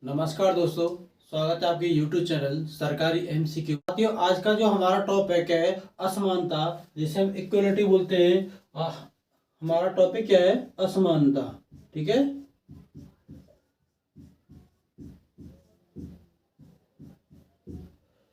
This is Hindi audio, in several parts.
नमस्कार दोस्तों, स्वागत है आपके YouTube चैनल सरकारी MCQ। साथियों, आज का जो हमारा टॉपिक है असमानता, जिसे हम इक्वलिटी बोलते हैं। हमारा टॉपिक क्या है? असमानता। ठीक है।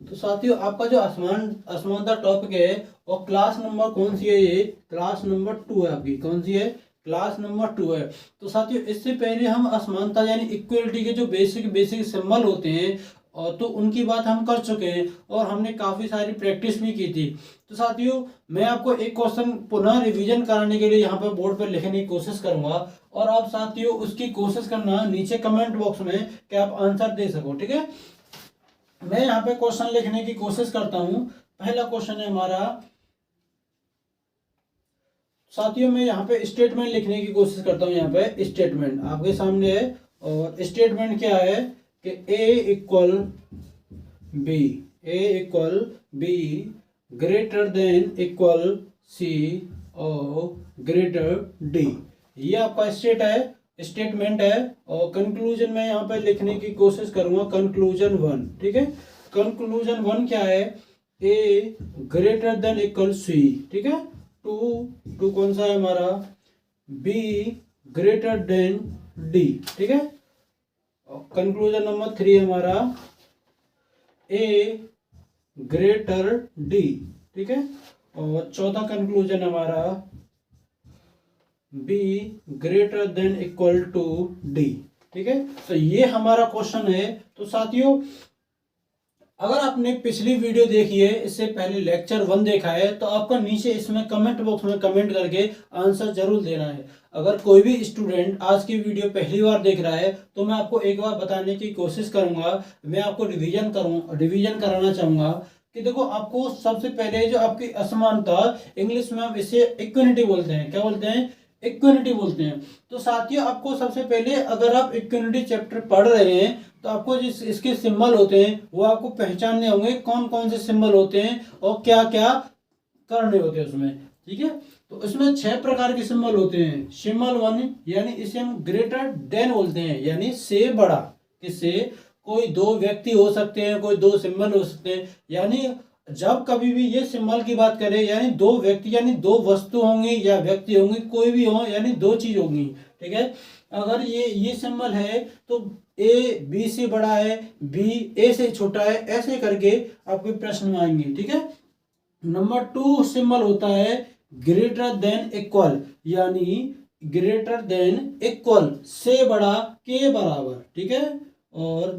तो साथियों, आपका जो असमानता टॉपिक है और क्लास नंबर कौन सी है? ये क्लास नंबर 2 है आपकी। कौन सी है? क्लास नंबर 2 है। तो साथियों, इससे पहले हम असमानता यानी इक्वलिटी के जो बेसिक सिंबल होते हैं और तो उनकी बात हम कर चुके हैं और हमने काफ़ी सारी प्रैक्टिस भी की थी। तो साथियों, मैं आपको एक क्वेश्चन पुनः रिवीजन कराने के लिए यहाँ पर बोर्ड पर लिखने की कोशिश करूंगा और आप साथियों उसकी कोशिश करना नीचे कमेंट बॉक्स में कि आप आंसर दे सको। ठीक है। मैं यहाँ पे क्वेश्चन लिखने की कोशिश करता हूं। पहला क्वेश्चन है हमारा। साथियों, मैं यहाँ पे स्टेटमेंट लिखने की कोशिश करता हूँ। यहाँ पे स्टेटमेंट आपके सामने है और स्टेटमेंट क्या है कि A equal B greater than equal C और ग्रेटर डी। ये आपका स्टेटमेंट है और कंक्लूजन में यहाँ पे लिखने की कोशिश करूंगा। कंक्लूजन 1। ठीक है। कंक्लूजन 1 क्या है? ए ग्रेटर देन इक्वल सी। ठीक है। टू कौन सा है हमारा? B greater then D. ठीक है। कंक्लूजन नंबर 3 हमारा ए ग्रेटर डी। ठीक है। और चौथा कंक्लूजन हमारा B greater than equal to D. ठीक है। तो ये हमारा क्वेश्चन है। तो साथियों, अगर आपने पिछली वीडियो देखी है, इससे पहले लेक्चर 1 देखा है, तो आपका नीचे इसमें कमेंट बॉक्स में कमेंट करके आंसर जरूर देना है। अगर कोई भी स्टूडेंट आज की वीडियो पहली बार देख रहा है तो मैं आपको एक बार बताने की कोशिश करूंगा। मैं आपको रिवीजन कराना चाहूंगा कि देखो, आपको सबसे पहले जो आपकी असमानता, इंग्लिश में हम इसे इक्विनिटी बोलते हैं। क्या बोलते हैं? इक्विनिटी बोलते हैं। तो साथियों, आपको सबसे पहले अगर आप इक्विनिटी चैप्टर पढ़ रहे हैं तो आपको जिस इसके सिंबल होते हैं वो आपको पहचानने होंगे, कौन कौन से सिंबल होते हैं और क्या क्या करने होते हैं उसमें। ठीक है। तो इसमें 6 प्रकार के सिंबल होते हैं। सिंबल 1 यानी इसे हम ग्रेटर देन बोलते हैं, यानी से बड़ा। किससे? कोई 2 व्यक्ति हो सकते हैं, कोई 2 सिंबल हो सकते हैं। यानी जब कभी भी ये सिंबल की बात करें, यानी 2 व्यक्ति यानी 2 वस्तु होंगे या व्यक्ति होंगे, कोई भी हो, यानी 2 चीज होंगी। ठीक है। अगर ये सिंबल है तो ए बी से बड़ा है, बी ए से छोटा है, ऐसे करके आपके प्रश्न में आएंगे। ठीक है। नंबर 2 सिंबल होता है ग्रेटर देन इक्वल, यानी ग्रेटर देन इक्वल से बड़ा, के बराबर। ठीक है। और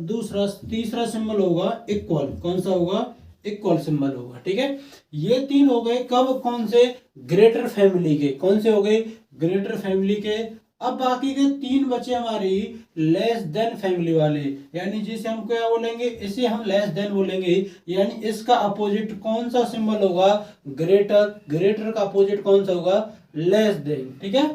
तीसरा सिंबल होगा इक्वल। कौन सा होगा? इक्वल सिंबल होगा। ठीक है। ये 3 हो गए कब? कौन से? ग्रेटर फैमिली के। कौन से हो गए? ग्रेटर फैमिली के। अब बाकी के 3 बचे हमारी लेस देन फैमिली वाले, यानी जिसे हम क्या बोलेंगे? इसे हम लेस देन बोलेंगे। यानी इसका अपोजिट कौन सा सिंबल होगा? ग्रेटर का अपोजिट कौन सा होगा? Less then. ठीक है।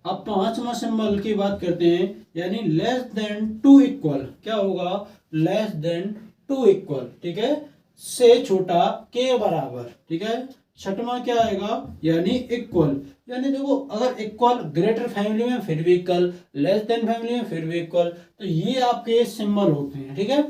अब 5वां सिंबल की बात करते हैं, यानी लेस देन टू इक्वल। क्या होगा? Less than to equal. ठीक है। से छोटा, के बराबर। ठीक है। 6वां क्या आएगा? यानी इक्वल। यानी देखो, अगर इक्वल ग्रेटर फैमिली में फिर भी इक्वल, लेस देन फैमिली में फिर भी इक्वल। तो ये आपके सिंबल होते हैं। ठीक है।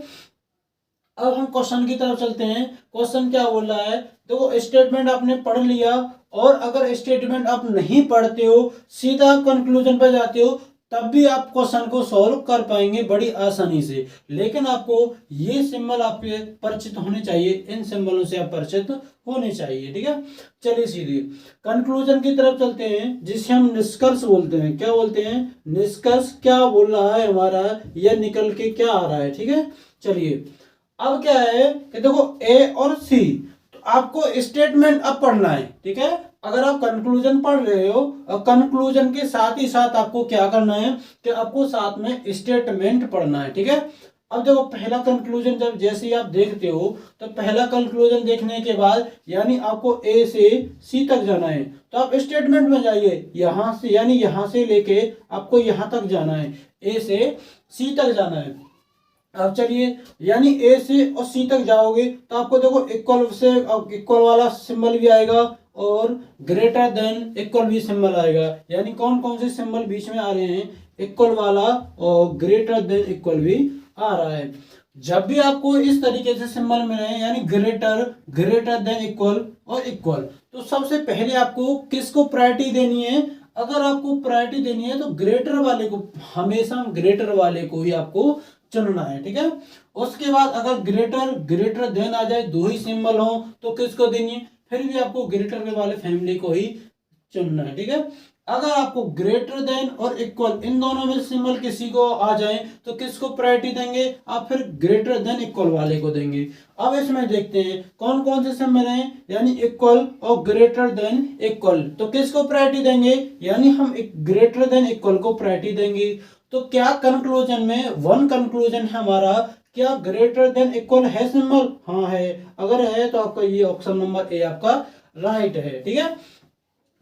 अब हम क्वेश्चन की तरफ चलते हैं। क्वेश्चन क्या बोल रहा है? देखो, स्टेटमेंट आपने पढ़ लिया और अगर स्टेटमेंट आप नहीं पढ़ते हो, सीधा कंक्लूजन पर जाते हो, तब भी आप क्वेश्चन को सॉल्व कर पाएंगे बड़ी आसानी से। लेकिन आपको ये सिंबल आपके परिचित होने चाहिए, इन सिंबलों से आप परिचित होने चाहिए। ठीक है। चलिए सीधे कंक्लूजन की तरफ चलते हैं, जिसे हम निष्कर्ष बोलते हैं। क्या बोलते हैं? निष्कर्ष। क्या बोल रहा है हमारा? यह निकल के क्या आ रहा है? ठीक है। चलिए, अब क्या है कि देखो, ए और सी, तो आपको स्टेटमेंट अब पढ़ना है। ठीक है। अगर आप कंक्लूजन पढ़ रहे हो और कंक्लूजन के साथ ही साथ आपको क्या करना है कि आपको साथ में स्टेटमेंट पढ़ना है। ठीक है। अब देखो, पहला कंक्लूजन जब जैसे ही आप देखते हो, तो पहला कंक्लूजन देखने के बाद यानी आपको ए से सी तक जाना है, तो आप स्टेटमेंट में जाइए। यहां से यानी यहां से लेके आपको यहां तक जाना है, ए से सी तक जाना है। अब चलिए, यानी ए से और सी तक जाओगे तो आपको देखो इक्वल वाला सिंबल भी आएगा और ग्रेटर देन इक्वल भी सिंबल आएगा। यानी कौन कौन से सिंबल बीच में आ रहे हैं? इक्वल वाला और ग्रेटर देन इक्वल भी आ रहा है। जब भी आपको इस तरीके से सिंबल मिले यानी ग्रेटर, ग्रेटर देन, इक्वल और इक्वल, तो सबसे पहले आपको किसको प्रायोरिटी देनी है? अगर आपको प्रायोरिटी देनी है तो ग्रेटर वाले को, हमेशा ग्रेटर वाले को ही आपको चुनना है, ठीक है। उसके बाद अगर ग्रेटर, ग्रेटर देन आ जाए, दो ही सिंबल हो तो किसको देनी है? फिर भी आपको ग्रेटर वाले फैमिली को ही चुनना है, ठीक है। अगर आपको ग्रेटर देन और इक्वल इन दोनों में सिंबल किसी को आ जाए तो किसको प्रायोरिटी देंगे? आप फिर ग्रेटर देन इक्वल वाले को देंगे। अब इसमें देखते हैं कौन कौन से सिंबल हैं, यानी इक्वल और ग्रेटर देन इक्वल, तो किसको प्रायोरिटी देंगे? यानी हम एक ग्रेटर देन इक्वल को प्रायोरिटी देंगे। तो क्या कंक्लूजन में वन कंक्लूजन है हमारा, क्या ग्रेटर देन इक्वल है सिंबल? हाँ है। अगर है तो आपका ये ऑप्शन नंबर ए आपका राइट है, ठीक है।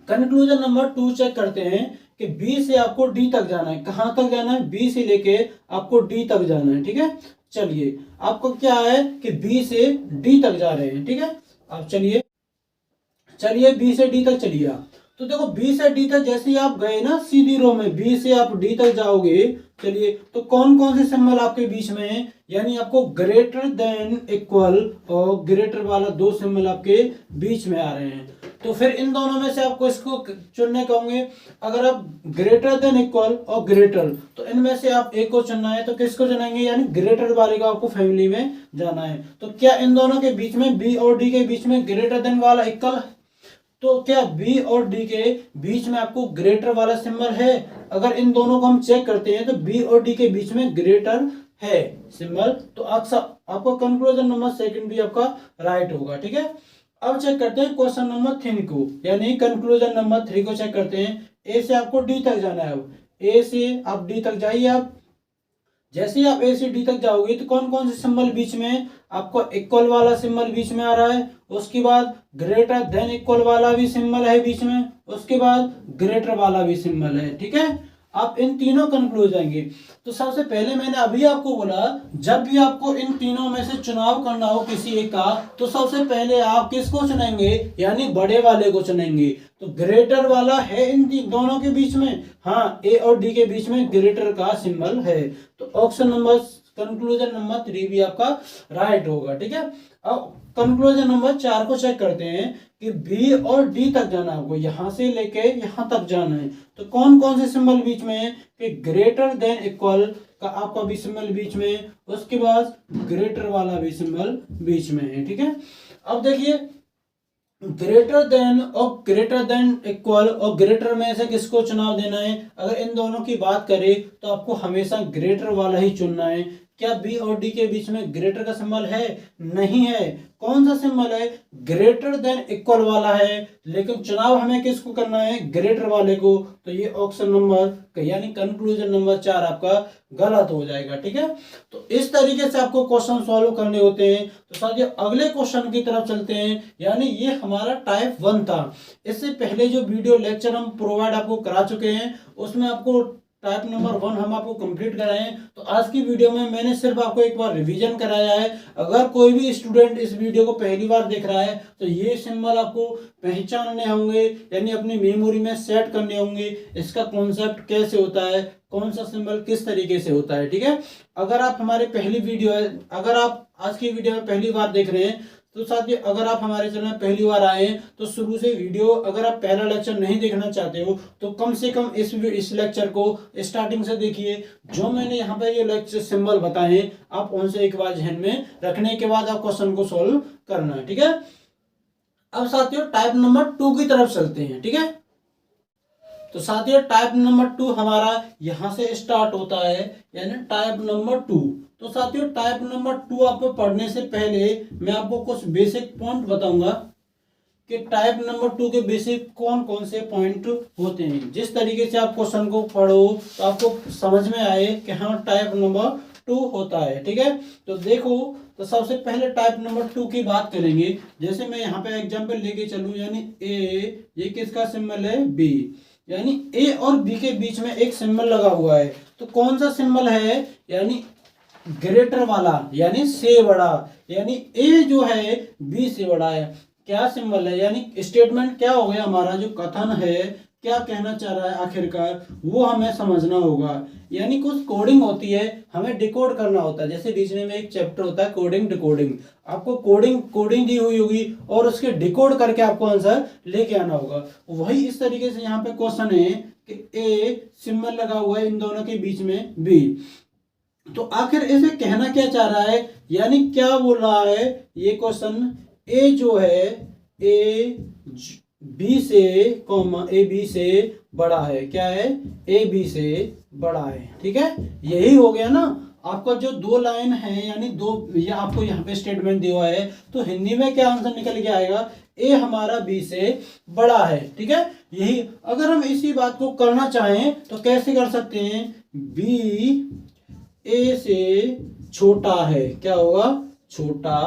कंक्लूजन नंबर 2 चेक करते हैं कि बी से आपको डी तक जाना है। कहां तक जाना है? बी से लेके आपको डी तक जाना है, ठीक है। चलिए आपको क्या है कि बी से डी तक जा रहे हैं, ठीक है। अब चलिए चलिए बी से डी तक चलिए आप। तो देखो बी से डी तक जैसे ही आप गए ना सीधी रो में, बी से आप डी तक जाओगे, चलिए तो कौन कौन से सिंबल आपके बीच में है? यानी आपको ग्रेटर देन इक्वल और ग्रेटर वाला दो सिंबल आपके बीच में आ रहे हैं। तो फिर इन दोनों में से आपको इसको चुनने कहोगे। अगर आप ग्रेटर देन इक्वल और ग्रेटर, तो इनमें से आप एक को चुनना है, तो किसको चुनेंगे? यानी ग्रेटर वाले का आपको फैमिली में जाना है। तो क्या इन दोनों के बीच में, बी और डी के बीच में ग्रेटर देन वाला इक्वल, तो क्या बी और डी के बीच में आपको ग्रेटर वाला सिंबल है? अगर इन दोनों को हम चेक करते हैं तो बी और डी के बीच में ग्रेटर है सिंबल, तो आपका कंक्लूजन नंबर सेकंड भी आपका राइट होगा, ठीक है। अब चेक करते हैं क्वेश्चन नंबर 3 को, यानी कंक्लूजन नंबर 3 को चेक करते हैं। ए से आपको डी तक जाना है। अब ए से आप डी तक जाइए। आप जैसे ही आप ए से डी तक जाओगे तो कौन कौन से सिंबल बीच में? आपको इक्वल वाला सिंबल बीच में आ रहा है, उसके बाद ग्रेटर देन इक्वल वाला भी सिंबल है बीच में, उसके बाद ग्रेटर वाला भी सिंबल है, ठीक है। आप इन तीनों कंक्लूज जाएंगे। तो सबसे पहले मैंने अभी आपको बोला, जब भी आपको इन तीनों में से चुनाव करना हो किसी एक का, तो सबसे पहले आप किसको चुनेंगे? यानी बड़े वाले को चुनेंगे। तो ग्रेटर वाला है इन दोनों के बीच में, हाँ ए और डी के बीच में ग्रेटर का सिंबल है। तो ऑप्शन नंबर, कंक्लूजन नंबर 3 भी आपका राइट होगा, ठीक है। अब कंक्लूजन नंबर 4 को चेक करते हैं कि बी और डी तक जाना है, आपको यहां से लेके यहां तक जाना है। तो कौन कौन से सिंबल बीच में है? कि ग्रेटर देन इक्वल का आपका भी सिंबल बीच में, उसके बाद ग्रेटर वाला भी सिंबल बीच में है, ठीक है। अब देखिए ग्रेटर देन और ग्रेटर देन इक्वल और ग्रेटर में से किसको चुनाव देना है? अगर इन दोनों की बात करें तो आपको हमेशा ग्रेटर वाला ही चुनना है। क्या बी और डी के बीच में ग्रेटर का सिंबल है? नहीं है। कौन सा सिंबल है? ग्रेटर देन इक्वल वाला है, लेकिन चुनाव हमें किसको करना है? ग्रेटर वाले को। तो ये ऑप्शन नंबर यानी कंक्लूजन नंबर 4 आपका गलत हो जाएगा, ठीक है। तो इस तरीके से आपको क्वेश्चन सॉल्व करने होते हैं। तो साथियों अगले क्वेश्चन की तरफ चलते हैं, यानी ये हमारा टाइप 1 था। इससे पहले जो वीडियो लेक्चर हम प्रोवाइड आपको करा चुके हैं उसमें आपको टाइप नंबर 1 हम आपको कंप्लीट कराए हैं। तो आज की वीडियो में मैंने सिर्फ आपको एक बार रिवीजन कराया है। अगर कोई भी स्टूडेंट इस वीडियो को पहली बार देख रहा है तो ये सिंबल आपको पहचानने होंगे, यानी अपनी मेमोरी में सेट करने होंगे। इसका कॉन्सेप्ट कैसे होता है, कौन सा सिंबल किस तरीके से होता है, ठीक है। अगर आप हमारे पहली वीडियो है, अगर आप आज की वीडियो में पहली बार देख रहे हैं तो साथियों अगर आप हमारे चैनल में पहली बार आए हैं तो शुरू से वीडियो, अगर आप पहला लेक्चर नहीं देखना चाहते हो तो कम से कम इस लेक्चर को स्टार्टिंग से देखिए। जो मैंने यहाँ पे ये लेक्चर सिंबल बताए हैं आप उनसे एक बार ध्यान में रखने के बाद आप क्वेश्चन को सोल्व करना है, ठीक है। अब साथियों टाइप नंबर 2 की तरफ चलते हैं, ठीक है। तो साथियों टाइप नंबर 2 हमारा यहां से स्टार्ट होता है, यानी टाइप नंबर 2। तो साथियों टाइप नंबर 2 आपको पढ़ने से पहले मैं आपको कुछ बेसिक पॉइंट बताऊंगा कि टाइप नंबर 2 के बेसिक कौन कौन से पॉइंट होते हैं। जिस तरीके से आप क्वेश्चन को पढ़ो तो आपको समझ में आए कि हाँ टाइप नंबर 2 होता है, ठीक है। तो देखो, तो सबसे पहले टाइप नंबर 2 की बात करेंगे। जैसे मैं यहाँ पे एग्जाम्पल लेके चलूँ, यानी ए, ये किसका सिंबल है? बी, यानी ए और बी के बीच में एक सिंबल लगा हुआ है। तो कौन सा सिंबल है? यानी ग्रेटर वाला, यानी से बड़ा, यानी ए जो है बी से बड़ा है। क्या सिंबल है? यानी स्टेटमेंट क्या हो गया हमारा, जो कथन है क्या कहना चाह रहा है आखिरकार, वो हमें समझना होगा। यानी कुछ कोडिंग होती है, हमें डिकोड करना होता है। जैसे रीजनिंग में एक चैप्टर होता है कोडिंग डिकोडिंग, आपको कोडिंग दी हुई होगी और उसके डिकोड करके आपको आंसर लेके आना होगा। वही इस तरीके से यहाँ पे क्वेश्चन है कि ए सिंबल लगा हुआ है इन दोनों के बीच में बी, तो आखिर इसे कहना क्या चाह रहा है, यानी क्या बोल रहा है ये क्वेश्चन, ए जो है ए बी से ए बी से बड़ा है, क्या है ए बी से बड़ा है, ठीक है। यही हो गया ना आपका जो दो लाइन है, यानी दो, ये आपको यहाँ पे स्टेटमेंट दिया हुआ है, तो हिंदी में क्या आंसर निकल के आएगा, ए हमारा बी से बड़ा है, ठीक है। यही अगर हम इसी बात को करना चाहें तो कैसे कर सकते हैं, बी ए से छोटा है, क्या होगा, छोटा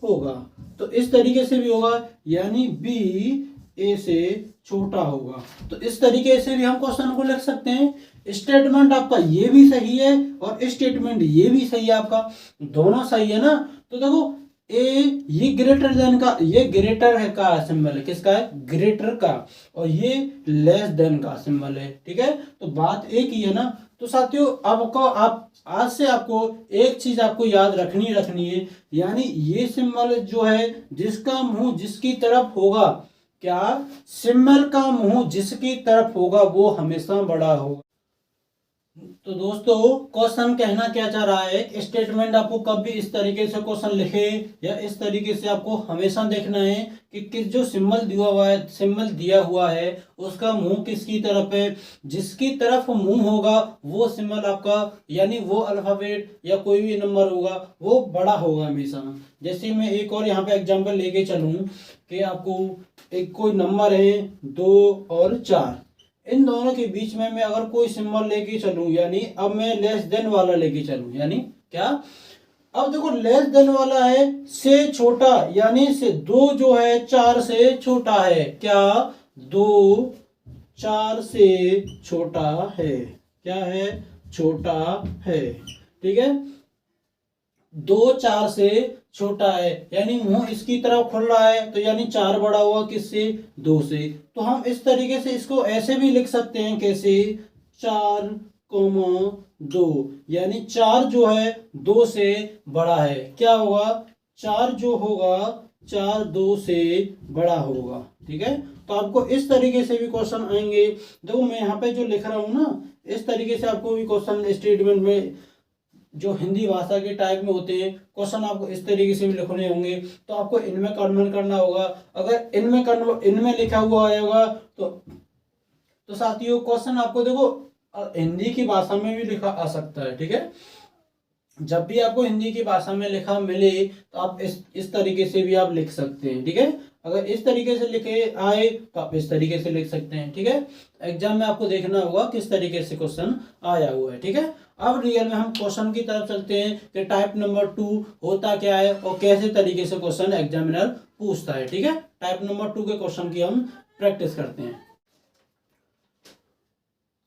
होगा, तो इस तरीके से भी होगा, यानी बी ए से छोटा होगा। तो इस तरीके से भी हम क्वेश्चन को लिख सकते हैं। स्टेटमेंट आपका ये भी सही है और स्टेटमेंट ये भी सही है, आपका दोनों सही है ना। तो देखो ए ये ग्रेटर देन का, ये ग्रेटर है का सिंबल है, किसका है, ग्रेटर का, और ये लेस देन का सिंबल है, ठीक है। तो बात एक ही है ना। तो साथियों आपको आप आज से आपको एक चीज आपको याद रखनी है, यानी ये सिंबल जो है जिसका मुंह जिसकी तरफ होगा, क्या सिंबल का मुंह जिसकी तरफ होगा वो हमेशा बड़ा होगा। तो दोस्तों क्वेश्चन कहना क्या चाह रहा है, स्टेटमेंट आपको कभी इस तरीके से क्वेश्चन लिखे या इस तरीके से आपको हमेशा देखना है कि किस जो सिंबल दिया हुआ है उसका मुंह किसकी तरफ है, जिसकी तरफ मुंह होगा वो सिंबल आपका, यानी वो अल्फाबेट या कोई भी नंबर होगा वो बड़ा होगा हमेशा। जैसे मैं एक और यहाँ पे एग्जांपल लेके चलूं कि आपको एक कोई नंबर है 2 और 4, इन दोनों के बीच में मैं अगर कोई सिंबल लेके चलूं, यानी अब मैं लेस देन वाला लेके चलूं, यानी क्या, अब देखो लेस देन वाला है से छोटा, यानी से 2 जो है 4 से छोटा है, क्या 2 4 से छोटा है, क्या है, छोटा है, ठीक है। 2 4 से छोटा है, यानी मुंह इसकी तरफ खुल रहा है, तो यानी 4 बड़ा हुआ किससे, 2 से। तो हम इस तरीके से इसको ऐसे भी लिख सकते हैं, कैसे, 4 2, यानी 4 जो है 2 से बड़ा है, क्या होगा, 4 जो होगा 4 2 से बड़ा होगा, ठीक है। तो आपको इस तरीके से भी क्वेश्चन आएंगे। देखो मैं यहाँ पे जो लिख रहा हूँ ना, इस तरीके से आपको भी क्वेश्चन स्टेटमेंट में जो हिंदी भाषा के टाइप में होते हैं क्वेश्चन आपको इस तरीके से भी लिखने होंगे, तो आपको इनमें कन्वर्ट करना होगा। अगर इनमें लिखा हुआ आएगा तो साथियों क्वेश्चन आपको देखो हिंदी की भाषा में भी लिखा आ सकता है, ठीक है। जब भी आपको हिंदी की भाषा में लिखा मिले तो आप इस तरीके से भी आप लिख सकते हैं, ठीक है। अगर इस तरीके से लिखे आए तो आप इस तरीके से लिख सकते हैं, ठीक है। एग्जाम में आपको देखना होगा किस तरीके से क्वेश्चन आया हुआ है, ठीक है। अब रियल में हम क्वेश्चन की तरफ चलते हैं कि टाइप नंबर 2 होता क्या है और कैसे तरीके से क्वेश्चन एग्जामिनर पूछता है, ठीक है। टाइप नंबर 2 के क्वेश्चन की हम प्रैक्टिस करते हैं।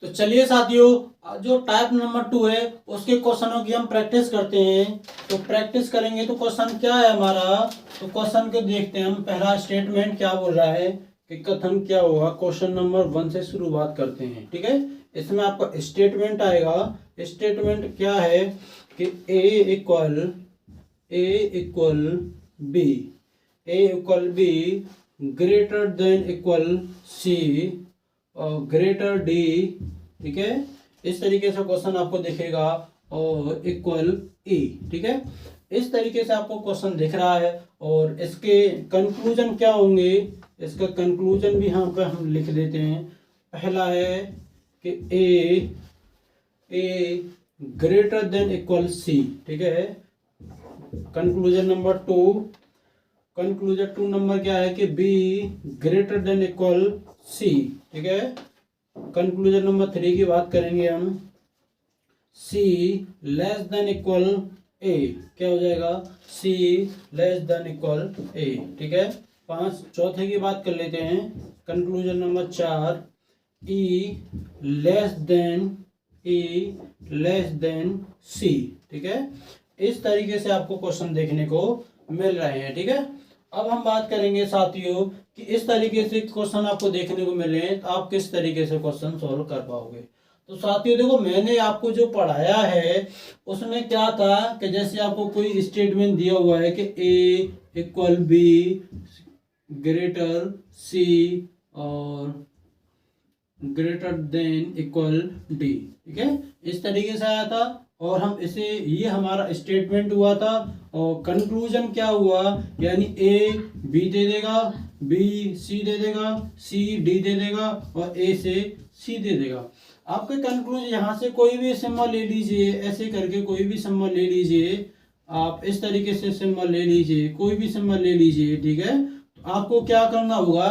तो चलिए साथियों जो टाइप नंबर 2 है उसके क्वेश्चनों की हम प्रैक्टिस करते हैं। तो प्रैक्टिस करेंगे तो क्वेश्चन क्या है हमारा, तो क्वेश्चन को देखते हैं हम। पहला स्टेटमेंट क्या बोल रहा है कि कथन क्या होगा, क्वेश्चन नंबर 1 से शुरुआत करते हैं, ठीक है। इसमें आपका स्टेटमेंट आएगा। स्टेटमेंट क्या है कि A equal B greater than equal C और ग्रेटर डी, ठीक है। इस तरीके से क्वेश्चन आपको दिखेगा और इक्वल ई, ठीक है। इस तरीके से आपको क्वेश्चन दिख रहा है और इसके कंक्लूजन क्या होंगे, इसका कंक्लूजन भी यहाँ पे हम लिख देते हैं। पहला है कि A greater than equal C, ठीक है। कंक्लूजन नंबर 2 नंबर क्या है कि B greater than equal C, ठीक है। कंक्लूजन नंबर 3 की बात करेंगे हम, C less than equal A, क्या हो जाएगा, C less than equal A, ठीक है। 5 चौथे की बात कर लेते हैं। Conclusion number 4 E less than C, ठीक है। इस तरीके से आपको क्वेश्चन देखने को मिल रहे हैं, ठीक है। अब हम बात करेंगे साथियों कि इस तरीके से क्वेश्चन आपको देखने को मिले तो आप किस तरीके से क्वेश्चन सॉल्व कर पाओगे। तो साथियों देखो, मैंने आपको जो पढ़ाया है उसमें क्या था कि जैसे आपको कोई स्टेटमेंट दिया हुआ है कि ए इक्वल बी ग्रेटर सी और ग्रेटर देन इक्वल डी, ठीक है, इस तरीके से आया था। और हम इसे, ये हमारा स्टेटमेंट हुआ था और कंक्लूजन क्या हुआ, यानी ए बी दे देगा, बी सी दे देगा, सी डी दे देगा और ए से सी दे देगा। आपके कंक्लूजन यहाँ से कोई भी सिंबल ले लीजिए, ऐसे करके कोई भी सिंबल ले लीजिए, आप इस तरीके से सिंबल ले लीजिए, कोई भी सिंबल ले लीजिए, ठीक है। तो आपको क्या करना होगा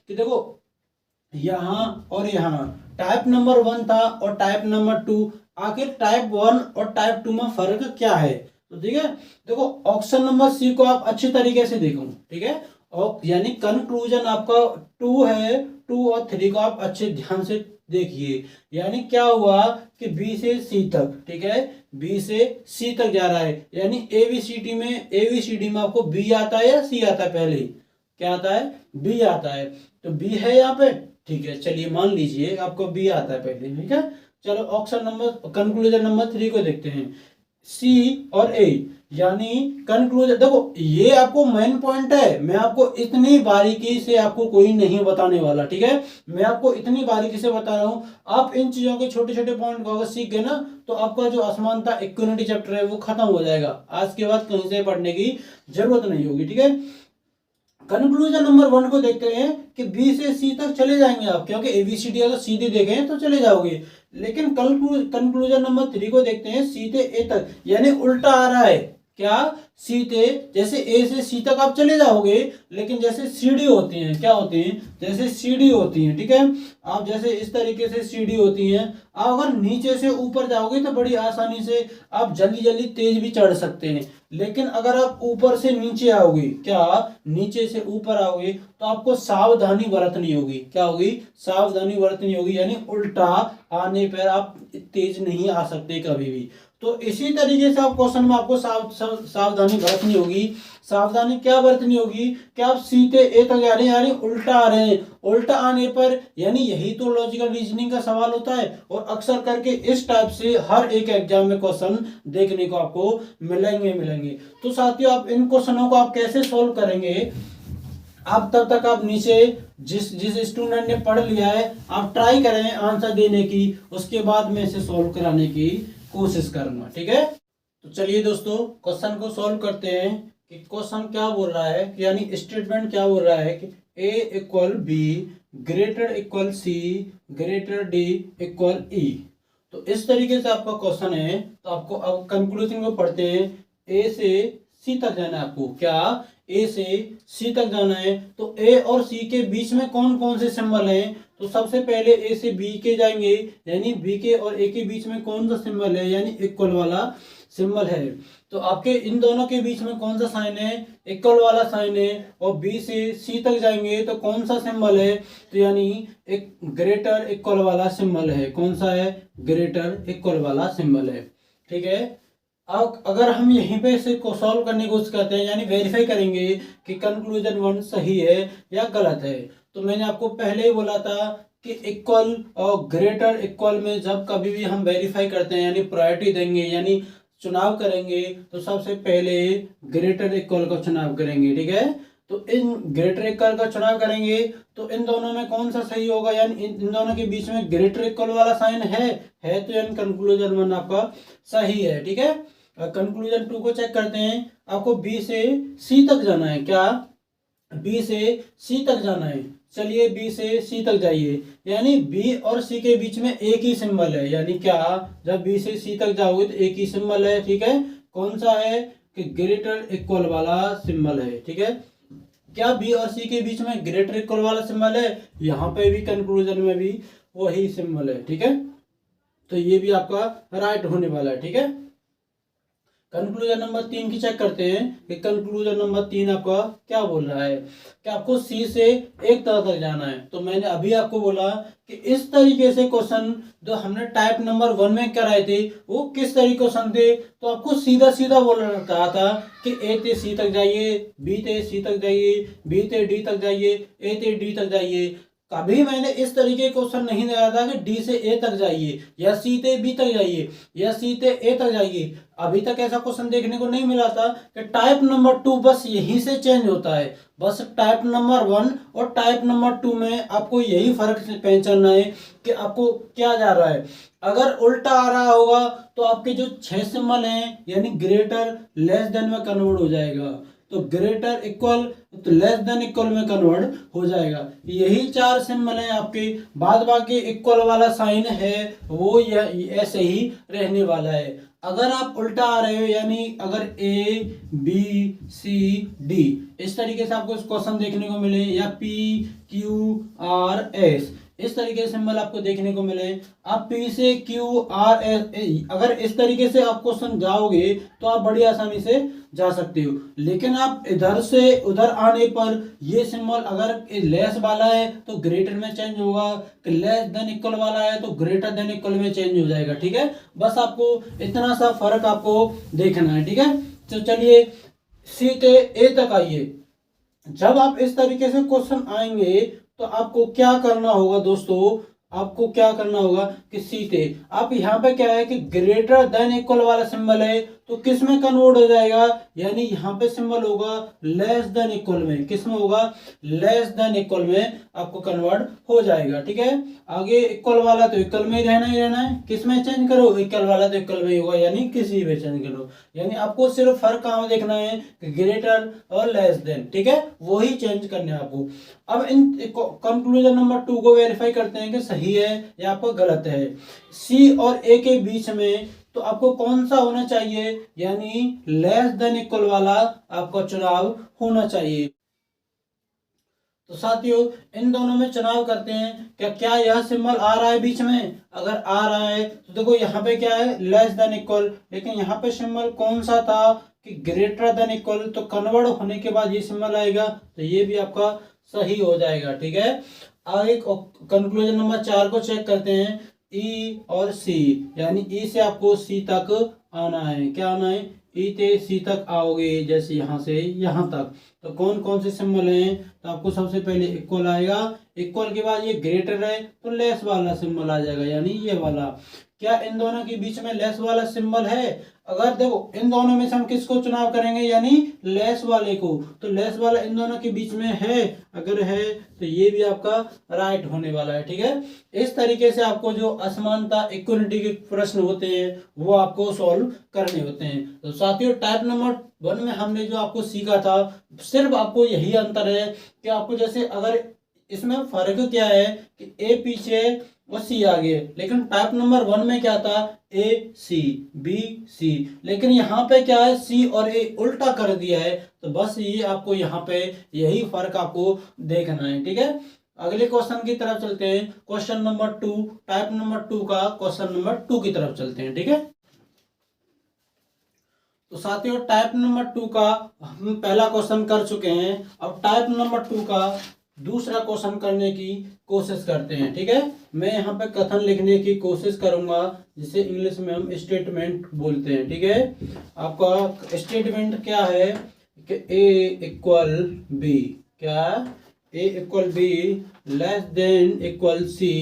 कि देखो यहाँ और यहाँ टाइप नंबर 1 था और टाइप नंबर 2, आखिर टाइप 1 और टाइप 2 में फर्क क्या है। तो ठीक है, देखो ऑप्शन नंबर सी को आप अच्छी तरीके से देखो, ठीक है, और यानी कंक्लूजन आपका 2 है, 2 और 3 को आप अच्छे ध्यान से देखिए। यानी क्या हुआ कि बी से सी तक, ठीक है, बी से सी तक जा रहा है, यानी एबीसीडी में आपको बी आता है या सी आता है, पहले क्या आता है, बी आता है। तो बी है यहाँ पे, ठीक है, चलिए मान लीजिए आपको बी आता है पहले, ठीक है। चलो ऑप्शन नंबर कंक्लूजन नंबर 3 को देखते हैं, सी और ए, यानी कंक्लूजन। देखो ये आपको मेन पॉइंट है, मैं आपको इतनी बारीकी से आपको कोई नहीं बताने वाला, ठीक है, मैं आपको इतनी बारीकी से बता रहा हूं। आप इन चीजों के छोटे छोटे पॉइंट को अगर सीख गए ना तो आपका जो असमानता इक्विटी चैप्टर है वो खत्म हो जाएगा, आज के बाद कहीं से पढ़ने की जरूरत नहीं होगी, ठीक है। कंक्लूजन नंबर 1 को देखते हैं कि बी से सी तक चले जाएंगे आप, क्योंकि एबीसीडी अगर सीधे देखें तो चले जाओगे। लेकिन कंक्लूजन नंबर 3 को देखते हैं, सी से ए तक, यानी उल्टा आ रहा है, क्या, सी से, जैसे ए से सी तक आप चले जाओगे, लेकिन जैसे सीडी होती हैं, क्या होती हैं, जैसे सीडी होती हैं, ठीक है, आप जैसे इस तरीके से सीडी होती हैं, आप अगर नीचे से ऊपर जाओगे तो बड़ी आसानी से आप जल्दी जल्दी तेज भी चढ़ सकते हैं। लेकिन अगर आप ऊपर से नीचे आओगे, क्या, नीचे से ऊपर आओगे तो आपको सावधानी बरतनी होगी, क्या होगी, सावधानी बरतनी होगी, यानी उल्टा आने पर आप तेज नहीं आ सकते कभी भी। तो इसी तरीके से आप क्वेश्चन में आपको सावधानी बरतनी होगी। सावधानी क्या बरतनी होगी कि आप सीधे ए तक जा रहे हैं, यानी उल्टा आ रहे हैं, उल्टा आने पर, यानी यही तो लॉजिकल रीजनिंग का सवाल होता है। और अक्सर करके इस टाइप से हर एक एग्जाम में क्वेश्चन देखने को आपको मिलेंगे। तो साथियों, आप इन क्वेश्चनों को आप कैसे सोल्व करेंगे, आप तब तक आप नीचे जिस स्टूडेंट ने पढ़ लिया है आप ट्राई करें आंसर देने की, उसके बाद में इसे सोल्व कराने की कोशिश करना, ठीक है। तो चलिए दोस्तों, क्वेश्चन को सॉल्व करते हैं कि क्वेश्चन क्या बोल रहा है, यानी स्टेटमेंट क्या बोल रहा है कि A equal B greater equal C greater D equal E. तो इस तरीके से आपका क्वेश्चन है। तो आपको अब कंक्लूजन को पढ़ते हैं, ए से सी तक जाना है आपको, क्या, ए से सी तक जाना है। तो ए और सी के बीच में कौन कौन से सिंबल हैं, तो सबसे पहले ए से बी के जाएंगे, यानी बी के और ए के बीच में कौन सा सिंबल है, यानी इक्वल वाला सिंबल है। तो आपके इन दोनों के बीच में कौन सा साइन है, इक्वल वाला साइन है। और बी से सी तक जाएंगे तो कौन सा सिंबल है, तो यानी एक ग्रेटर इक्वल वाला सिंबल है। कौन सा है, ग्रेटर इक्वल वाला सिंबल है, ठीक है। अब अगर हम यहीं पे इसे को सॉल्व करने की कोशिश करते हैं, यानी वेरीफाई करेंगे कि कंक्लूजन 1 सही है या गलत है। तो मैंने आपको पहले ही बोला था कि इक्वल और ग्रेटर इक्वल में जब कभी भी हम वेरीफाई करते हैं, यानी प्रायोरिटी देंगे, यानी चुनाव करेंगे, तो सबसे पहले ग्रेटर इक्वल का चुनाव करेंगे, ठीक है। तो इन ग्रेटर इक्वल का चुनाव करेंगे तो इन दोनों में कौन सा सही होगा, यानी इन दोनों के बीच में ग्रेटर इक्वल वाला साइन है तो यानी कंक्लूजन 1 आपका सही है, ठीक है। कंक्लूजन 2 को चेक करते हैं, आपको बी से सी तक जाना है, क्या, बी से सी तक जाना है। चलिए बी से सी तक जाइए, यानी बी और सी के बीच में एक ही सिंबल है, यानी क्या, जब बी से सी तक जाओगे तो एक ही सिंबल है, ठीक है। कौन सा है कि ग्रेटर इक्वल वाला सिंबल है, ठीक है। क्या बी और सी के बीच में ग्रेटर इक्वल वाला सिंबल है, यहाँ पे भी कंक्लूजन में भी वही सिंबल है, ठीक है। तो ये भी आपका राइट होने वाला है, ठीक है। कंक्लूजन नंबर 3 की चेक करते हैं कि कंक्लूजन नंबर 3 आपका क्या बोल रहा है कि आपको सी से एक तरह तक जाना है। तो मैंने अभी आपको बोला कि इस तरीके से क्वेश्चन जो हमने टाइप नंबर 1 में कराए थे वो किस तरीके क्वेश्चन थे। तो आपको सीधा सीधा बोलना कहा था कि ए से सी तक जाइए, बी से सी तक जाइए, बी से डी तक जाइए, ए से डी तक जाइए। कभी मैंने इस तरीके क्वेश्चन नहीं दिया था कि डी से ए तक जाइए या सी से बी तक जाइए या सी से ए तक जाइए। अभी तक ऐसा क्वेश्चन देखने को नहीं मिला था कि टाइप नंबर 2 बस यहीं से चेंज होता है। बस टाइप नंबर 1 और टाइप नंबर 2 में आपको यही फर्क पहचानना है कि आपको क्या जा रहा है। अगर उल्टा आ रहा होगा तो आपके जो 6 सिंबल हैं यानी ग्रेटर लेस देन में कन्वर्ट हो जाएगा। तो ग्रेटर इक्वल तो लेस देन इक्वल में कन्वर्ट हो जाएगा। यही 4 सिंबल हैं आपके, बाद बाकी इक्वल वाला साइन है वो ऐसे ही रहने वाला है। अगर आप उल्टा आ रहे हो यानी अगर ए बी सी डी इस तरीके से आपको क्वेश्चन देखने को मिले या पी क्यू आर एस इस तरीके से सिंबल आपको देखने को मिले, आप पी से क्यू आर एस अगर इस तरीके से आप क्वेश्चन जाओगे तो आप बड़ी आसानी से जा सकते हो। लेकिन आप इधर से उधर आने पर ये सिंबल अगर लेस वाला है तो ग्रेटर में चेंज होगा, लेस देन इक्वल वाला है तो ग्रेटर देन इक्वल में चेंज हो जाएगा। ठीक है, बस आपको इतना सा फर्क आपको देखना है। ठीक है, तो चलिए सी से ए तक आइए। जब आप इस तरीके से क्वेश्चन आएंगे तो आपको क्या करना होगा दोस्तों, आपको क्या करना होगा कि सीते आप यहाँ पे क्या है कि ग्रेटर देन इक्वल वाला सिंबल है तो किस में कन्वर्ट हो जाएगा, यानी यहाँ पे सिंबल होगा लेस देन इक्वल में। किस में होगा, लेस देन इक्वल में आपको कन्वर्ट हो जाएगा। ठीक है, आगे इक्वल वाला तो इक्वल में ही रहना है, किस में चेंज करो, इक्वल वाला तो इक्वल में ही होगा यानी किसी में चेंज करो। यानी आपको सिर्फ फर्क कहाँ देखना है कि ग्रेटर और लेस देन। ठीक है, वही चेंज करने हैं आपको। अब इन कंक्लूजन नंबर 2 को वेरीफाई करते हैं कि सही है या आपको गलत है। सी और ए के बीच में तो आपको कौन सा होना चाहिए, यानी लेस देन इक्वल वाला आपका चुनाव होना चाहिए। तो साथियों इन दोनों में चुनाव करते हैं, क्या यह सिंबल आ रहा है बीच में, अगर आ रहा है तो देखो यहाँ पे क्या है लेस देन इक्वल, लेकिन यहाँ पे सिंबल कौन सा था कि ग्रेटर देन इक्वल, तो कन्वर्ट होने के बाद ये सिंबल आएगा तो ये भी आपका सही हो जाएगा। ठीक है, आगे कंक्लूजन नंबर 4 को चेक करते हैं। ई और सी यानी ई से आपको सी तक आना है, क्या आना है, ई से सी तक आओगे जैसे यहाँ से यहाँ तक। तो कौन कौन से सिंबल हैं, तो आपको सबसे पहले इक्वल आएगा, इक्वल के बाद ये ग्रेटर है तो लेस वाला सिंबल आ जाएगा यानी ये वाला। क्या इन दोनों के बीच में लेस वाला सिंबल है, अगर देखो इन दोनों में से हम किसको चुनाव करेंगे यानी लेस वाले को, तो लेस वाला इन दोनों के बीच में है, अगर है तो ये भी आपका राइट होने वाला है। ठीक है, इस तरीके से आपको जो असमानता इक्वलिटी के प्रश्न होते हैं वो आपको सॉल्व करने होते हैं। तो साथियों टाइप नंबर 1 में हमने जो आपको सीखा था सिर्फ आपको यही अंतर है कि आपको जैसे अगर इसमें फर्क क्या है कि ए पीछे और सी आगे, लेकिन टाइप नंबर 1 में क्या था ए सी बी सी, लेकिन यहाँ पे क्या है सी और ए उल्टा कर दिया है। तो बस ये आपको यहाँ पे यही फर्क आपको देखना है। ठीक है, अगले क्वेश्चन की तरफ चलते हैं, क्वेश्चन नंबर 2 टाइप नंबर 2 का क्वेश्चन नंबर 2 की तरफ चलते हैं। ठीक है, तो साथियों टाइप नंबर 2 का हम पहला क्वेश्चन कर चुके हैं, अब टाइप नंबर 2 का दूसरा क्वेश्चन करने की कोशिश करते हैं। ठीक है, मैं यहाँ पे कथन लिखने की कोशिश करूंगा जिसे इंग्लिश में हम स्टेटमेंट बोलते हैं। ठीक है, आपका स्टेटमेंट क्या है कि ए इक्वल बी, क्या A equal B less than equal C,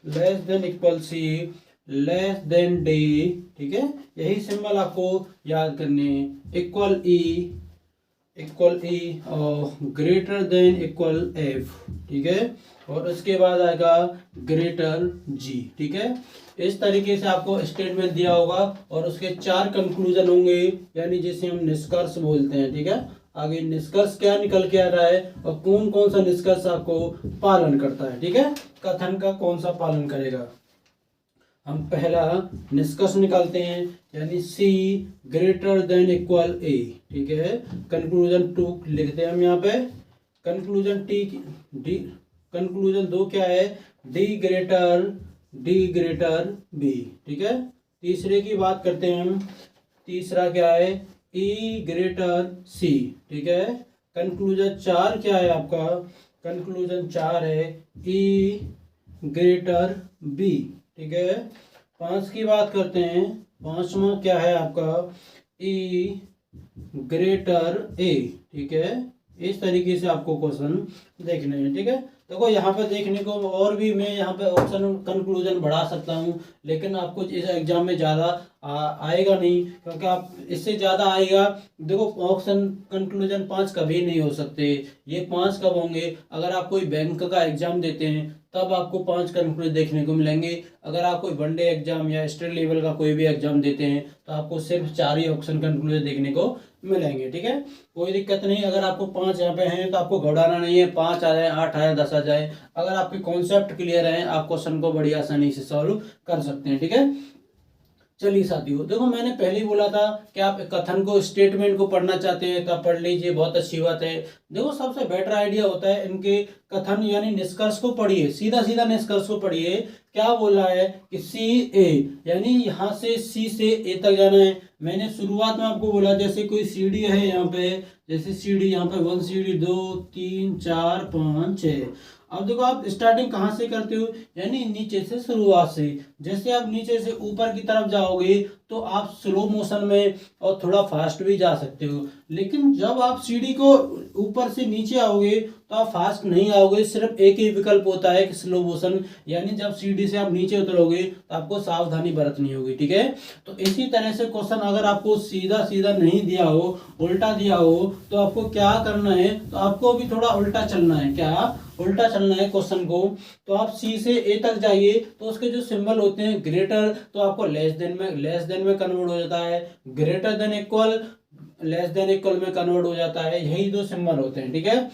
less than equal C, less than D. ठीक है, यही सिंबल आपको याद करने हैं, इक्वल ई और ग्रेटर देन इक्वल एफ। ठीक है, और उसके बाद आएगा ग्रेटर जी। ठीक है, इस तरीके से आपको स्टेटमेंट दिया होगा और उसके 4 कंक्लूजन होंगे यानी जिसे हम निष्कर्ष बोलते हैं। ठीक है, आगे निष्कर्ष क्या निकल के आ रहा है और कौन कौन सा निष्कर्ष आपको पालन करता है। ठीक है, कथन का कौन सा पालन करेगा। हम पहला निष्कर्ष निकालते हैं यानी सी ग्रेटर देन इक्वल ए। ठीक है, कंक्लूजन 2 लिखते हैं हम यहाँ पे, कंक्लूजन डी कंक्लूजन 2 क्या है, डी ग्रेटर बी। ठीक है, तीसरे की बात करते हैं हम, तीसरा क्या है, ई ग्रेटर सी, ठीक है। कंक्लूजन 4 क्या है आपका, कंक्लूजन 4 है ई ग्रेटर बी, ठीक है। 5 की बात करते हैं, 5वां क्या है आपका, ई ग्रेटर ए, ठीक है। इस तरीके से आपको क्वेश्चन देखने हैं, ठीक है। देखो यहाँ पे देखने को और भी मैं यहाँ पे ऑप्शन कंक्लूजन बढ़ा सकता हूँ, लेकिन आपको इस एग्जाम में ज़्यादा आएगा नहीं, क्योंकि आप इससे ज़्यादा आएगा। देखो ऑप्शन कंक्लूजन 5 कभी नहीं हो सकते, ये 5 कब होंगे, अगर आप कोई बैंक का एग्जाम देते हैं तब आपको 5 कंक्लूजन देखने को मिलेंगे। अगर आप कोई वनडे एग्जाम या स्टेट लेवल का कोई भी एग्जाम देते हैं तो आपको सिर्फ 4 ही ऑप्शन कंक्लूजन देखने को मिलेंगे, ठीक है। कोई दिक्कत नहीं, अगर आपको 5 यहाँ पे हैं तो आपको घबराना नहीं है, 5 आ जाए, 8 आए, 10 आ जाए, अगर आपके कॉन्सेप्ट क्लियर है आप क्वेश्चन को बड़ी आसानी से सॉल्व कर सकते हैं, ठीक है। चलिए साथियों, देखो मैंने पहले ही बोला था कि आप कथन को, स्टेटमेंट को पढ़ना चाहते हैं तो आप पढ़ लीजिए, बहुत अच्छी बात है। देखो सबसे बेटर आइडिया होता है इनके कथन यानी निष्कर्ष को पढ़िए, सीधा सीधा निष्कर्ष को पढ़िए। क्या बोल रहा है कि सी ए, यानी यहाँ से सी से ए तक जाना है। मैंने शुरुआत में आपको बोला जैसे कोई सीढ़ी है यहाँ पे, जैसे सीढ़ी यहाँ पे 1 सीढ़ी 2 3 4 5 6। अब देखो आप स्टार्टिंग कहाँ से करते हो, यानी नीचे से, शुरुआत से। जैसे आप नीचे से ऊपर की तरफ जाओगे तो आप स्लो मोशन में और थोड़ा फास्ट भी जा सकते हो, लेकिन जब आप सीढ़ी को ऊपर से नीचे आओगे तो आप फास्ट नहीं आओगे। सिर्फ एक ही विकल्प होता है कि स्लो मोशन, यानी जब सीढ़ी से आप नीचे उतरोगे तो आपको सावधानी बरतनी होगी, ठीक है। तो इसी तरह से क्वेश्चन अगर आपको सीधा सीधा नहीं दिया हो, उल्टा दिया हो, तो आपको क्या करना है, तो आपको भी थोड़ा उल्टा चलना है। क्या उल्टा चलना है क्वेश्चन को। तो आप सी से ए तक जाइए तो उसके जो सिंबल होते हैं, ग्रेटर तो आपको लेस देन में कन्वर्ट हो जाता है, greater than equal less than equal में कन्वर्ट हो जाता है, यही दो सिंबल होते हैं, ठीक है।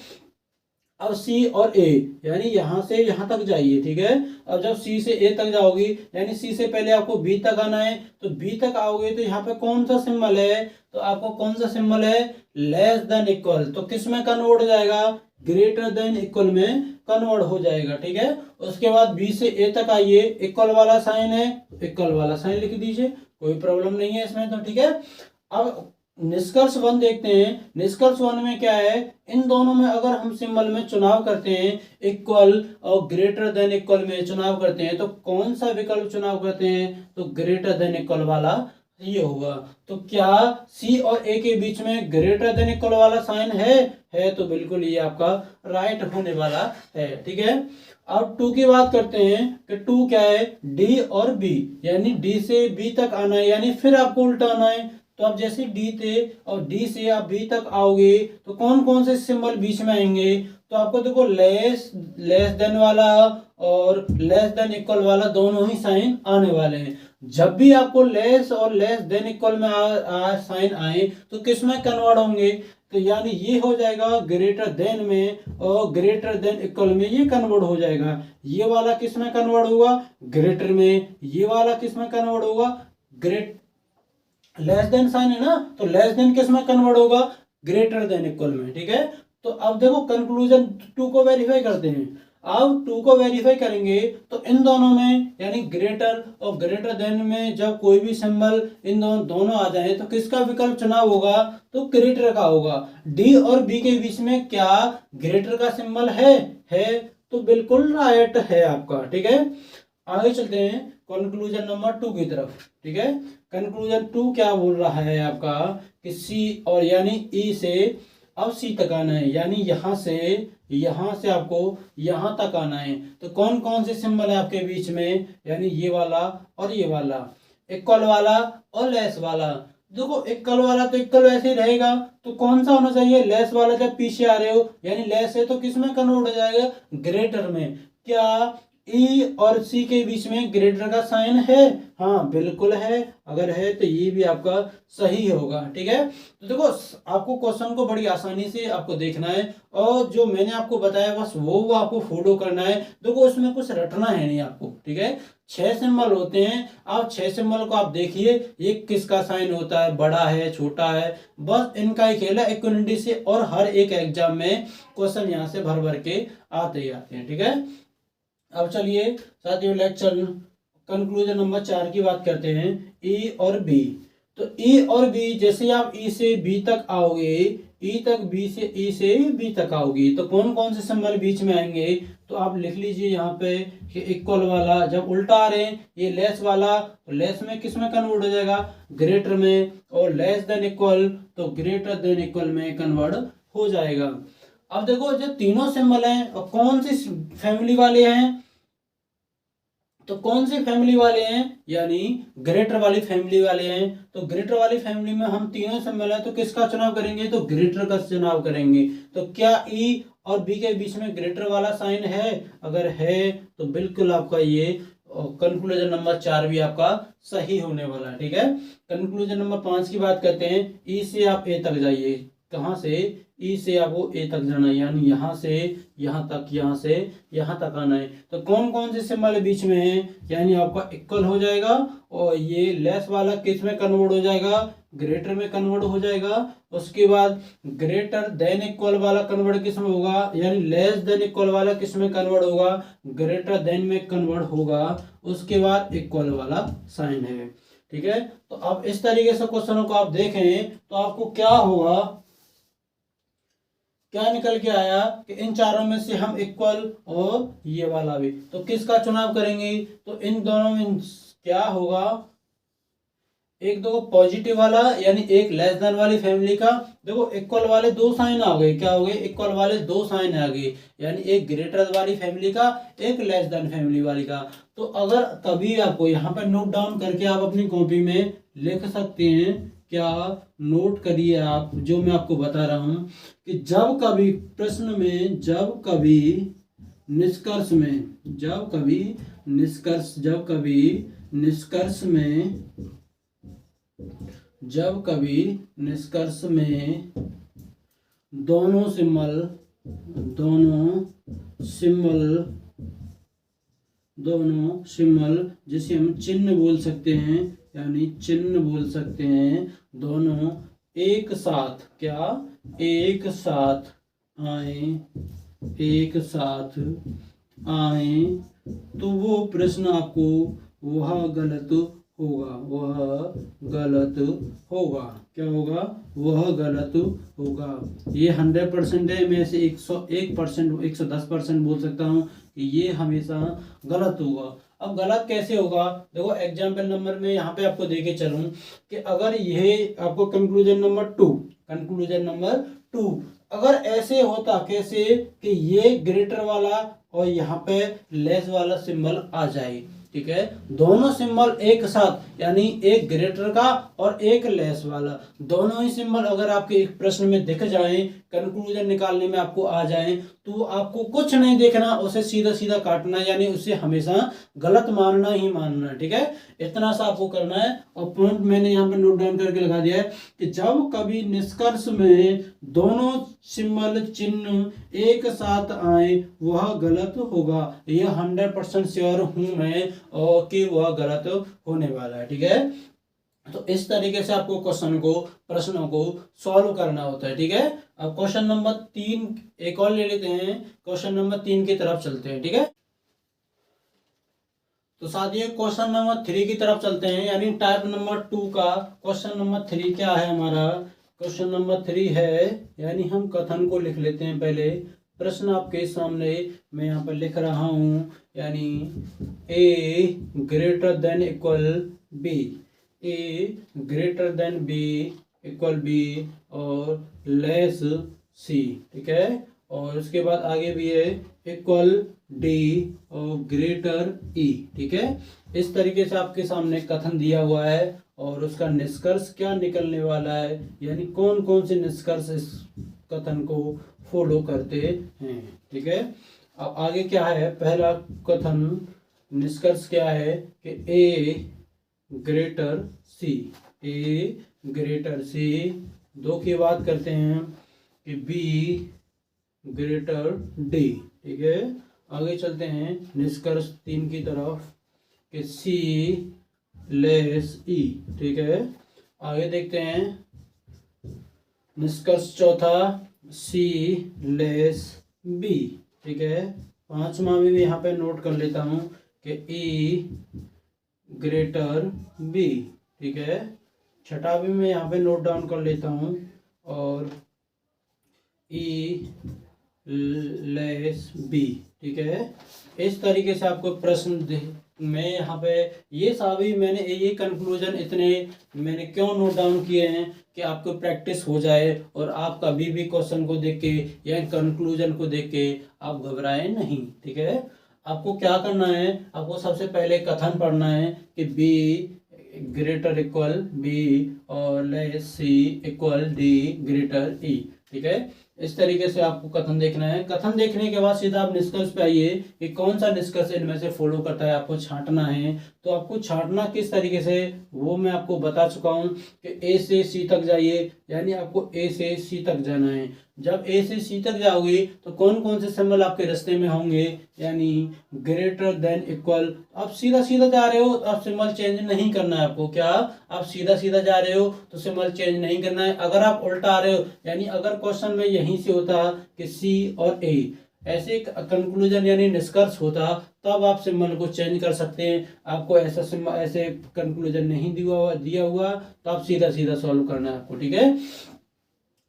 अब सी और ए, यानी यहां से यहां तक जाइए, ठीक है। अब जब सी से ए तक जाओगी, यानी सी से पहले आपको बी तक आना है, तो बी तक आओगे तो यहाँ पे कौन सा सिंबल है, तो आपको कौन सा सिंबल है, लेस देन इक्वल। तो किस में कन्वर्ट हो जाएगा, ग्रेटर देन इक्वल में कन्वर्ट हो जाएगा, ठीक है। उसके बाद बी से ए तक आइए, इक्वल वाला साइन है, इक्वल वाला साइन लिख दीजिए, कोई प्रॉब्लम नहीं है इसमें, तो ठीक है। अब निष्कर्ष 1 देखते हैं। निष्कर्ष 1 में क्या है, इन दोनों में अगर हम सिंबल में चुनाव करते हैं, इक्वल और ग्रेटर देन इक्वल में चुनाव करते हैं, तो कौन सा विकल्प चुनाव करते हैं, तो ग्रेटर देन इक्वल वाला ये होगा। तो क्या सी और ए के बीच में ग्रेटर देन इक्वल वाला साइन है तो बिल्कुल ये आपका राइट होने वाला है, ठीक है। अब 2 की बात करते हैं कि 2 क्या है, डी और बी, यानी डी से बी तक आना है, यानी फिर आपको उल्टा आना है। तो आप जैसे डी थे और डी से आप बी तक आओगे तो कौन कौन से सिंबल बीच में आएंगे, तो आपको देखो लेस देन वाला और लेस देन इक्वल वाला दोनों ही साइन आने वाले हैं। जब भी आपको लेस और लेस देन इक्वल में साइन आए तो किस में कन्वर्ट होंगे, तो यानी ये हो जाएगा ग्रेटर देन में, और ग्रेटर देन इक्वल में ये कन्वर्ट हो जाएगा। ये वाला किस में कन्वर्ट होगा, ग्रेटर में, ये वाला किस में कन्वर्ट होगा, लेस देन साइन है ना, तो लेस देन किस में कन्वर्ट होगा, ग्रेटर देन इक्वल में, ठीक है। तो अब देखो कंक्लूजन 2 को वेरीफाई करते हैं। अब 2 को वेरीफाई करेंगे तो इन दोनों में, यानी ग्रेटर और ग्रेटर देन में जब कोई भी सिंबल इन दोनों आ जाए तो किसका विकल्प चुनाव होगा, तो ग्रेटर का होगा। डी और बी के बीच में क्या ग्रेटर का सिंबल है तो बिल्कुल राइट है आपका, ठीक है। आगे चलते हैं कंक्लूजन नंबर 2 की तरफ, ठीक है। कंक्लूजन 2 क्या बोल रहा है आपका कि सी और यानी ई से अब सी तक आना है, यानी यहां से आपको यहां तक आना है। तो कौन कौन से सिंबल है आपके बीच में, यानी ये वाला और ये वाला, इक्वल वाला और लेस वाला। देखो इक्वल वाला तो इक्वल वैसे ही रहेगा, तो कौन सा होना चाहिए, लेस वाला। जब पीछे आ रहे हो यानी लेस है तो किस में कन्वर्ट हो जाएगा, ग्रेटर में। क्या ई और सी के बीच में ग्रेटर का साइन है, हाँ बिल्कुल है, अगर है तो ये भी आपका सही होगा, ठीक है। तो देखो आपको क्वेश्चन को बड़ी आसानी से आपको देखना है, और जो मैंने आपको बताया बस वो आपको फॉलो करना है। देखो उसमें कुछ रटना है नहीं आपको, ठीक है। 6 सिंबल होते हैं, आप 6 सिंबल को आप देखिए, ये किसका साइन होता है, बड़ा है छोटा है, बस इनका ही खेल है इक्विटी से, और हर एक एग्जाम में क्वेश्चन यहाँ से भर भर के आते ही आते हैं, ठीक है। अब चलिए साथियों लेक्चर कंक्लूजन नंबर 4 की बात करते हैं, ई और बी। तो ई और बी, जैसे आप ई से बी तक आओगे, ई तक बी से ई से बी तक आओगी, तो कौन कौन से सिंबल बीच में आएंगे? तो आप लिख लीजिए यहाँ पे कि इक्वल वाला जब उल्टा आ रहे हैं, ये लेस वाला, तो लेस में किस में कन्वर्ट हो जाएगा? ग्रेटर में। और लेस देन इक्वल तो ग्रेटर देन इक्वल में कन्वर्ट हो जाएगा। अब देखो जो तीनों सिंबल हैं और कौन सी फैमिली वाले हैं, तो कौन सी फैमिली वाले हैं? यानी ग्रेटर वाली फैमिली वाले हैं। तो ग्रेटर वाली फैमिली में हम तीनों सिंबल हैं, तो किसका चुनाव करेंगे? तो ग्रेटर का चुनाव करेंगे। तो क्या ई और बी के बीच में ग्रेटर वाला साइन है? अगर है तो बिल्कुल आपका ये कंक्लूजन नंबर 4 भी आपका सही होने वाला है। ठीक है, कंक्लूजन नंबर 5 की बात करते हैं। ई से आप ए तक जाइए। कहाँ से? ई से आपको ए तक जाना है, यानी यहाँ से यहाँ तक, यहाँ से यहाँ तक आना है। तो कौन कौन से सिंबल बीच में है? यानी आपका इक्वल हो जाएगा, और ये लेस वाला किस में कन्वर्ट हो जाएगा? ग्रेटर में कन्वर्ट हो जाएगा। उसके बाद ग्रेटर देन इक्वल वाला कन्वर्ट किस में होगा? यानी लेस देन इक्वल वाला किस में कन्वर्ट होगा? ग्रेटर देन में कन्वर्ट होगा। उसके बाद इक्वल वाला साइन है। ठीक है, तो अब इस तरीके से क्वेश्चनों को आप देखें तो आपको क्या होगा, क्या निकल के आया कि इन चारों में से हम इक्वल और ये वाला भी, तो किसका चुनाव करेंगे? तो इन दोनों में क्या होगा? एक दो पॉजिटिव वाला, यानी एक लेस देन वाली फैमिली का। देखो इक्वल वाले दो साइन आ गए, क्या हो गए? इक्वल वाले दो साइन आ गए, यानी एक ग्रेटर वाली फैमिली का, एक लेस देन फैमिली वाली का। तो अगर कभी आपको यहाँ पर नोट डाउन करके आप अपनी कॉपी में लिख सकते हैं। क्या? नोट करिए आप जो मैं आपको बता रहा हूं कि जब कभी प्रश्न में, जब कभी निष्कर्ष में, जब कभी निष्कर्ष, जब कभी निष्कर्ष में, जब कभी निष्कर्ष में दोनों सिंबल, दोनों सिंबल जिसे हम चिन्ह बोल सकते हैं, यानी चिन्ह बोल सकते हैं, दोनों एक साथ, क्या? एक साथ आए, एक साथ आए, तो वो प्रश्न आपको वह गलत होगा, वह गलत होगा। क्या होगा? वह गलत होगा। ये 100% है, मैं इसे 101%, 110% बोल सकता हूँ कि ये हमेशा गलत होगा। अब गलत कैसे होगा? देखो एग्जाम्पल नंबर में यहाँ पे आपको देके चलूं कि अगर ये आपको कंक्लूजन नंबर 2, कंक्लूजन नंबर 2 अगर ऐसे होता, कैसे कि ये ग्रेटर वाला और यहाँ पे लेस वाला सिंबल आ जाए। ठीक है, दोनों सिंबल एक साथ, यानी एक ग्रेटर का और एक लेस वाला, दोनों ही सिंबल अगर आपके एक प्रश्न में दिख जाएं, कंक्लूजन निकालने में आपको आ जाएं, तो आपको कुछ नहीं देखना, उसे सीधा सीधा काटना, यानी उसे हमेशा गलत मानना ही मानना। ठीक है, इतना सा आपको करना है। और पॉइंट मैंने यहाँ पे नोट डाउन करके लगा दिया है कि जब कभी निष्कर्ष में दोनों सिंबल, चिन्ह एक साथ आए, वह गलत होगा। यह 100% श्योर हूं मैं और कि वह गलत होने वाला है। ठीक है, तो इस तरीके से आपको प्रश्नों को सॉल्व करना होता है। ठीक है, अब क्वेश्चन नंबर 3 एक और ले लेते हैं, क्वेश्चन नंबर 3 की तरफ चलते हैं। ठीक है, तो साथियों क्वेश्चन नंबर 3 की तरफ चलते हैं, यानी टाइप नंबर 2 का क्वेश्चन नंबर 3 क्या है हमारा? क्वेश्चन नंबर 3 है, यानी हम कथन को लिख लेते हैं पहले। प्रश्न आपके सामने मैं यहाँ पर लिख रहा हूँ, यानी A greater than equal B, A greater than B equal B और लेस सी। ठीक है, और उसके बाद आगे भी है इक्वल डी और ग्रेटर ई। ठीक है, इस तरीके से आपके सामने कथन दिया हुआ है और उसका निष्कर्ष क्या निकलने वाला है, यानी कौन कौन से निष्कर्ष इस कथन को फॉलो करते हैं। ठीक है, अब आगे क्या है? पहला कथन निष्कर्ष क्या है कि A greater C, A greater सी। 2 की बात करते हैं कि बी ग्रेटर डी। ठीक है, आगे चलते हैं निष्कर्ष 3 की तरफ कि सी लेस ई। ठीक है, आगे देखते हैं निष्कर्ष चौथा सी लेस बी। ठीक है, 5वां भी यहाँ पे नोट कर लेता हूँ कि ई ग्रेटर बी। ठीक है, छठा भी मैं यहाँ पे नोट डाउन कर लेता हूँ, और ई लेस बी, ठीक है। इस तरीके से आपको प्रश्न मैं यहाँ पे ये सभी मैंने ये कंक्लूजन इतने मैंने क्यों नोट डाउन किए हैं कि आपको प्रैक्टिस हो जाए और आप कभी भी क्वेश्चन को देख के या कंक्लूजन को देख के आप घबराएं नहीं, ठीक है। आपको क्या करना है, आपको सबसे पहले कथन पढ़ना है कि बी ग्रेटर इक्वल बी और लेस सी इक्वल डी ग्रेटर ई, ठीक है। इस तरीके से आपको कथन देखना है। कथन देखने के बाद सीधा आप निष्कर्ष पे आइए कि कौन सा निष्कर्ष इनमें से फॉलो करता है, आपको छांटना है। तो आपको छांटना किस तरीके से वो मैं आपको बता चुका हूँ कि ए से सी तक जाइए, यानी आपको ए से सी तक जाना है। जब ए से सी तक जाओगे तो कौन कौन से सिंबल आपके रास्ते में होंगे, यानी ग्रेटर देन इक्वल। आप सीधा सीधा जा रहे हो तो आप सिंबल चेंज नहीं करना है आपको, क्या आप सीधा सीधा जा रहे हो तो सिंबल चेंज नहीं करना है। अगर आप उल्टा आ रहे हो, यानी अगर क्वेश्चन में यहीं से होता कि सी और ए ऐसे कंक्लूजन यानी निष्कर्ष होता, तब आप सिंबल को चेंज कर सकते हैं। आपको ऐसा सिंबल ऐसे कंक्लूजन नहीं दिया हुआ तो आप सीधा सीधा सॉल्व करना है आपको, ठीक है।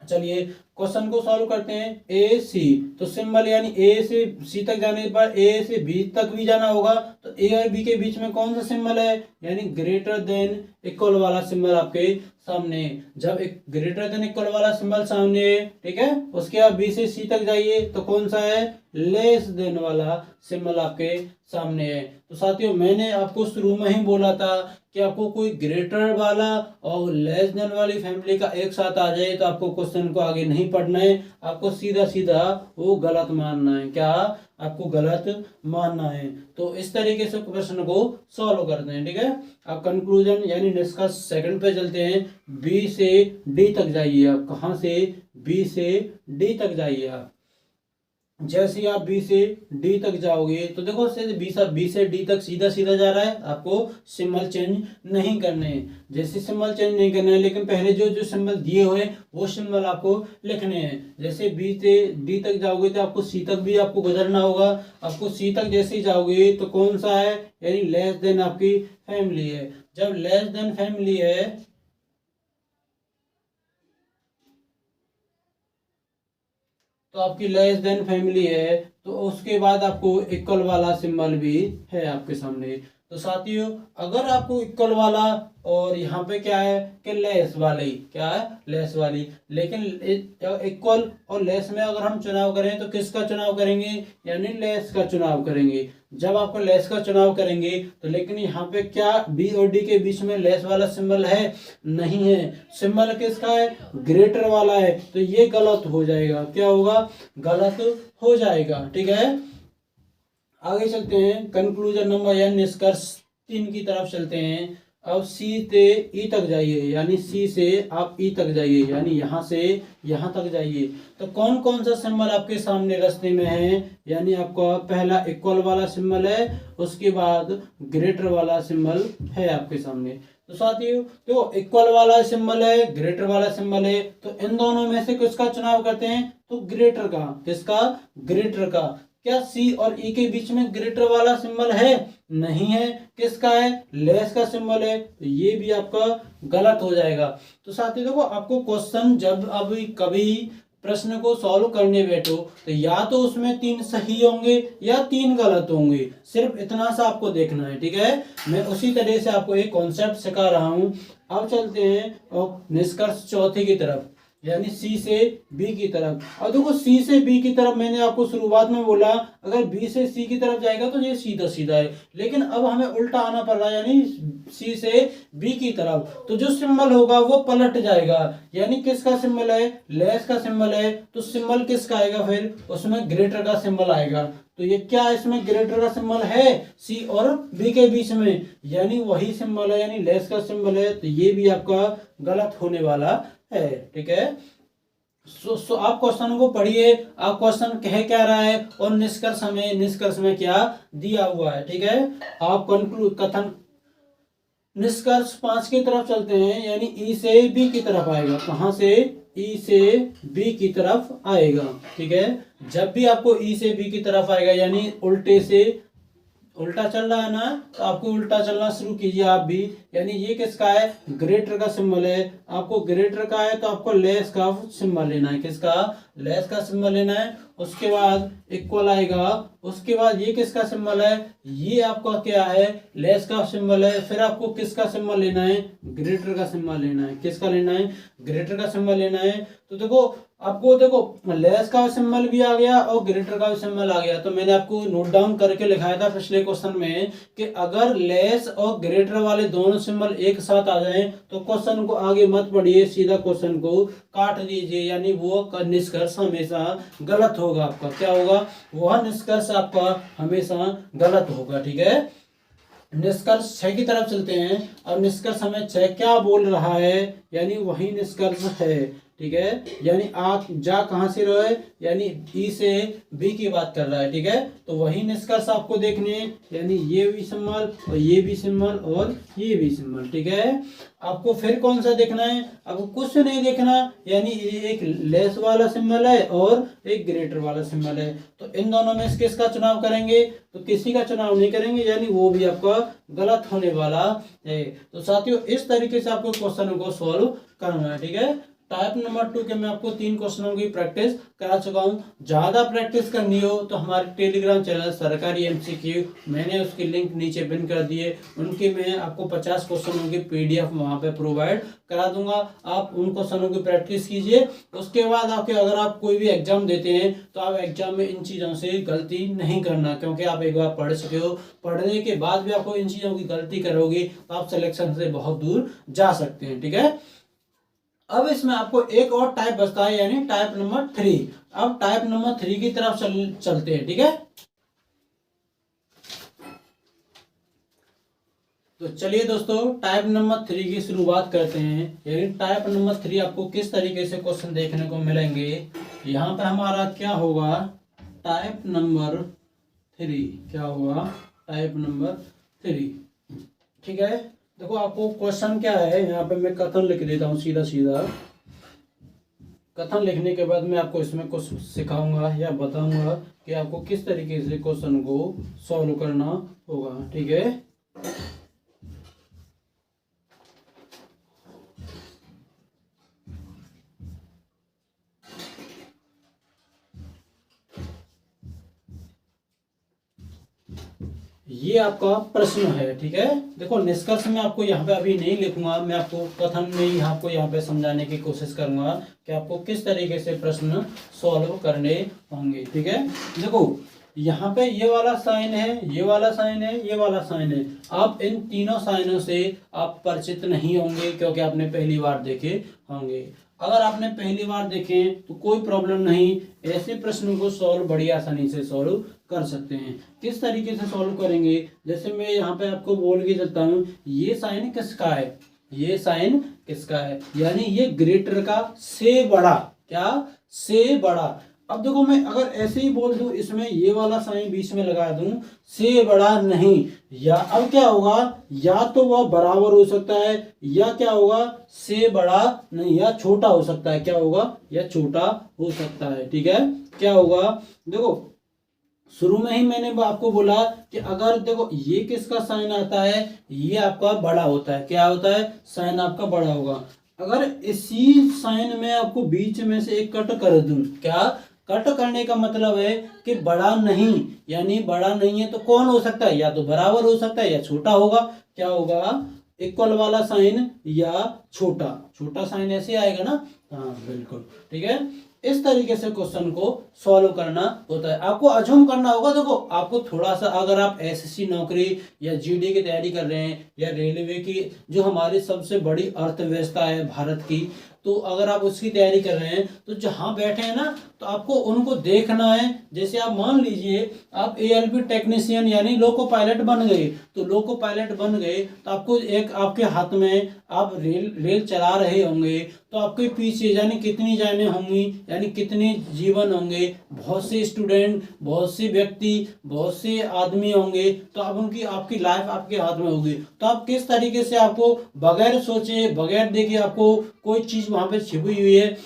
चलिए क्वेश्चन को सॉल्व करते हैं। ए सी, तो सिंबल यानी ए से सी तक जाने पर ए से बी तक भी जाना होगा, तो ए और बी के बीच में कौन सा सिंबल है, यानी ग्रेटर देन इक्वल वाला सिंबल आपके सामने। जब एक ग्रेटर देन इक्वल वाला सिंबल सामने है, ठीक है, उसके बाद बी से सी तक जाइए तो कौन सा है, लेस देन वाला सिंबल आपके सामने है। तो साथियों मैंने आपको शुरू में ही बोला था कि आपको कोई ग्रेटर वाला और लेस देन वाली फैमिली का एक साथ आ जाए तो आपको क्वेश्चन को आगे नहीं पढ़ना है, आपको सीधा सीधा वो गलत मानना है। क्या आपको गलत मानना है। तो इस तरीके से प्रश्न को सॉल्व करते हैं, ठीक है। अब कंक्लूजन यानी निष्कर्ष सेकंड पे चलते हैं। बी से डी तक जाइए आप। कहाँ से, बी से डी तक जाइए आप। जैसे आप बी से डी तक जाओगे तो देखो बी से डी तक सीधा सीधा जा रहा है, आपको सिंबल चेंज नहीं करने हैं। जैसे सिंबल चेंज नहीं करना है, लेकिन पहले जो जो सिंबल दिए हुए वो सिंबल आपको लिखने हैं। जैसे बी से डी तक जाओगे तो आपको सी तक भी आपको गुजरना होगा। आपको सी तक जैसे ही जाओगे तो कौन सा है, यानी लेस देन आपकी फैमिली है। जब लेस देन फैमिली है तो आपकी लेस देन फैमिली है, तो उसके बाद आपको इक्वल वाला सिंबल भी है आपके सामने। तो साथियों अगर आपको इक्वल वाला और यहाँ पे क्या है कि लेस वाली, क्या है, लेस वाली, लेकिन इक्वल और लेस में अगर हम चुनाव करें तो किसका चुनाव करेंगे, यानी लेस का चुनाव करेंगे। जब आपको लेस का चुनाव करेंगे तो लेकिन यहाँ पे क्या बी और डी के बीच में लेस वाला सिंबल है, नहीं है। सिंबल किसका है, ग्रेटर वाला है, तो ये गलत हो जाएगा। क्या होगा, गलत हो जाएगा, ठीक है। आगे चलते हैं कंक्लूजन नंबर या निष्कर्ष 3 की तरफ चलते हैं। अब सी से ई तक जाइए, यानी सी से आप ई तक जाइए, यानी यहाँ से यहाँ तक जाइए। तो कौन कौन सा सिंबल आपके सामने रास्ते में है, यानी आपका पहला इक्वल वाला सिंबल है, उसके बाद ग्रेटर वाला सिंबल है आपके सामने। तो साथियों तो इक्वल वाला सिंबल है, ग्रेटर वाला सिंबल है, तो इन दोनों में से किसका चुनाव करते हैं, तो ग्रेटर का। किसका, ग्रेटर का। क्या सी और ई के बीच में ग्रेटर वाला सिंबल है, नहीं है। किसका है, लेस का सिंबल है, तो ये भी आपका गलत हो जाएगा। तो साथियों देखो आपको क्वेश्चन जब अभी कभी प्रश्न को सॉल्व करने बैठो तो या तो उसमें 3 सही होंगे या 3 गलत होंगे, सिर्फ इतना सा आपको देखना है, ठीक है। मैं उसी तरह से आपको एक कॉन्सेप्ट सिखा रहा हूं। अब चलते हैं और निष्कर्ष चौथे की तरफ, यानी सी से बी की तरफ। और देखो सी से बी की तरफ मैंने आपको शुरुआत में बोला अगर बी से सी की तरफ जाएगा तो ये सीधा सीधा है, लेकिन अब हमें उल्टा आना पड़ रहा है, यानी सी से बी की तरफ। तो जो सिंबल होगा वो पलट जाएगा, यानी किसका सिंबल है, लेस का सिंबल है, तो सिंबल किसका आएगा, फिर उसमें ग्रेटर का सिंबल आएगा। तो ये क्या इसमें ग्रेटर का सिंबल है सी और बी के बीच में, यानी वही सिंबल है, यानी लेस का सिंबल है, तो ये भी आपका गलत होने वाला है, ठीक है। सो आप क्वेश्चन को पढ़िए, आप क्वेश्चन कह क्या रहा है और निष्कर्ष में क्या दिया हुआ है, ठीक है। आप कथन निष्कर्ष 5 की तरफ चलते हैं, यानी ई से बी की तरफ आएगा। कहां से, ई से बी की तरफ आएगा, ठीक है। जब भी आपको ई से बी की तरफ आएगा, यानी उल्टे से उल्टा चल रहा है ना, तो आपको उल्टा चलना शुरू कीजिए आप भी, यानी ये किसका है, ग्रेटर का सिंबल है। आपको ग्रेटर का है तो आपको लेस का सिंबल लेना है। किसका, लेस का सिंबल लेना है। उसके बाद इक्वल आएगा। उसके बाद ये किसका सिंबल है, ये आपका क्या है, लेस का सिंबल है। फिर आपको किसका सिंबल लेना है, ग्रेटर का सिंबल लेना है। किसका लेना है, ग्रेटर का सिंबल लेना है। तो देखो आपको देखो लेस का सिंबल भी आ गया और ग्रेटर का भी सिंबल आ गया। तो मैंने आपको नोट डाउन करके लिखाया था पिछले क्वेश्चन में कि अगर लेस और ग्रेटर वाले दोनों सिंबल एक साथ आ जाएं तो क्वेश्चन को आगे मत पढ़िए, सीधा क्वेश्चन को काट दीजिए, यानी वो निष्कर्ष हमेशा गलत होगा। आपका क्या होगा, वह निष्कर्ष आपका हमेशा गलत होगा। ठीक है, निष्कर्ष 6 की तरफ चलते हैं। और निष्कर्ष हमें 6 क्या बोल रहा है, यानी वही निष्कर्ष है। ठीक है, यानी आप जा कहां से रहे, यानी ई से बी की बात कर रहा है। ठीक है, तो वही निष्कर्ष आपको देखने हैं, यानी ये भी सिंबल और ये भी सिंबल और ये भी सिंबल। ठीक है, आपको फिर कौन सा देखना है, आपको कुछ नहीं देखना, यानी एक लेस वाला सिंबल है और एक ग्रेटर वाला सिंबल है। तो इन दोनों में से किसका चुनाव करेंगे, तो किसी का चुनाव नहीं करेंगे, यानी वो भी आपका गलत होने वाला है। तो साथियों इस तरीके से आपको क्वेश्चनों को सॉल्व करना है। ठीक है, टाइप नंबर 2 के मैं आपको 3 क्वेश्चनों की प्रैक्टिस करा चुका हूँ। ज्यादा प्रैक्टिस करनी हो तो हमारे टेलीग्राम चैनल सरकारी एमसीक्यू, मैंने उसकी लिंक नीचे पिन कर दिए, उनके मैं आपको 50 क्वेश्चनों की पीडीएफ वहां पे प्रोवाइड करा दूंगा। आप उन क्वेश्चनों की प्रैक्टिस कीजिए। उसके बाद आपके अगर आप कोई भी एग्जाम देते हैं तो आप एग्जाम में इन चीजों से गलती नहीं करना, क्योंकि आप एक बार पढ़ चुके हो। पढ़ने के बाद भी आपको इन चीजों की गलती करोगे तो आप सिलेक्शन से बहुत दूर जा सकते हैं। ठीक है, अब इसमें आपको एक और टाइप बचता है, यानी टाइप नंबर 3। अब टाइप नंबर 3 की तरफ चलते हैं। ठीक है, तो चलिए दोस्तों टाइप नंबर 3 की शुरुआत करते हैं। यानी टाइप नंबर 3 आपको किस तरीके से क्वेश्चन देखने को मिलेंगे। यहाँ पर हमारा क्या होगा, टाइप नंबर 3 क्या होगा, टाइप नंबर 3। ठीक है, देखो आपको क्वेश्चन क्या है, यहाँ पे मैं कथन लिख देता हूँ सीधा सीधा। कथन लिखने के बाद मैं आपको इसमें कुछ सिखाऊंगा या बताऊंगा कि आपको किस तरीके से क्वेश्चन को सॉल्व करना होगा। ठीक है, ये आपका प्रश्न है। ठीक है, देखो निष्कर्ष में आपको यहाँ पे अभी नहीं लिखूंगा, मैं आपको कथन में ही आपको यहाँ पे समझाने की कोशिश करूंगा कि आपको किस तरीके से प्रश्न सॉल्व करने होंगे। ठीक है, देखो यहाँ पे ये वाला साइन है, ये वाला साइन है, ये वाला साइन है। आप इन तीनों साइनों से आप परिचित नहीं होंगे क्योंकि आपने पहली बार देखे होंगे। अगर आपने पहली बार देखे तो कोई प्रॉब्लम नहीं, ऐसे प्रश्नों को सॉल्व बड़ी आसानी से सॉल्व कर सकते हैं। किस तरीके से सॉल्व करेंगे, जैसे मैं यहाँ पे आपको बोल के चलता हूँ, ये साइन किसका है, ये साइन किसका है, यानी ये ग्रेटर का से बड़ा, क्या से बड़ा। अब देखो मैं अगर ऐसे ही बोल दूं, इसमें ये वाला साइन बीच में लगा दूं, से बड़ा नहीं, या अब क्या होगा, या तो वह बराबर हो सकता है या क्या होगा, से बड़ा नहीं, या छोटा हो सकता है। क्या होगा, या छोटा हो सकता है। ठीक है, क्या होगा, देखो शुरू में ही मैंने आपको बोला कि अगर देखो ये किसका साइन आता है, ये आपका बड़ा होता है। क्या होता है, साइन आपका बड़ा होगा। अगर इसी साइन में आपको बीच में से एक कट कर दूं, क्या कट करने का मतलब है कि बड़ा नहीं, यानी बड़ा नहीं है तो कौन हो सकता है, या तो बराबर हो सकता है या छोटा होगा। क्या होगा, इक्वल वाला साइन या छोटा, छोटा साइन ऐसे आएगा ना, हाँ बिल्कुल। ठीक है, इस तरीके से क्वेश्चन को सॉल्व करना होता है। आपको अज्यूम करना होगा। देखो आपको थोड़ा सा, अगर आप एसएससी नौकरी या जीडी की तैयारी कर रहे हैं या रेलवे की, जो हमारी सबसे बड़ी अर्थव्यवस्था है भारत की, तो अगर आप उसकी तैयारी कर रहे हैं तो जहां बैठे हैं ना, तो आपको उनको देखना है। जैसे आप मान लीजिए आप एएलपी टेक्नीशियन यानी लोको पायलट बन गए, तो लोको पायलट बन गए तो आपको एक आपके हाथ में आप रेल चला रहे होंगे, तो आपके पीछे यानी कितनी जानें होंगी, यानी कितने जीवन होंगे, बहुत से स्टूडेंट, बहुत से व्यक्ति, बहुत से आदमी होंगे, तो अब उनकी आपकी लाइफ आपके हाथ में होगी। तो आप किस तरीके से, आपको बगैर सोचे बगैर देखे, आपको कोई चीज वहां पे छिपी हुई है,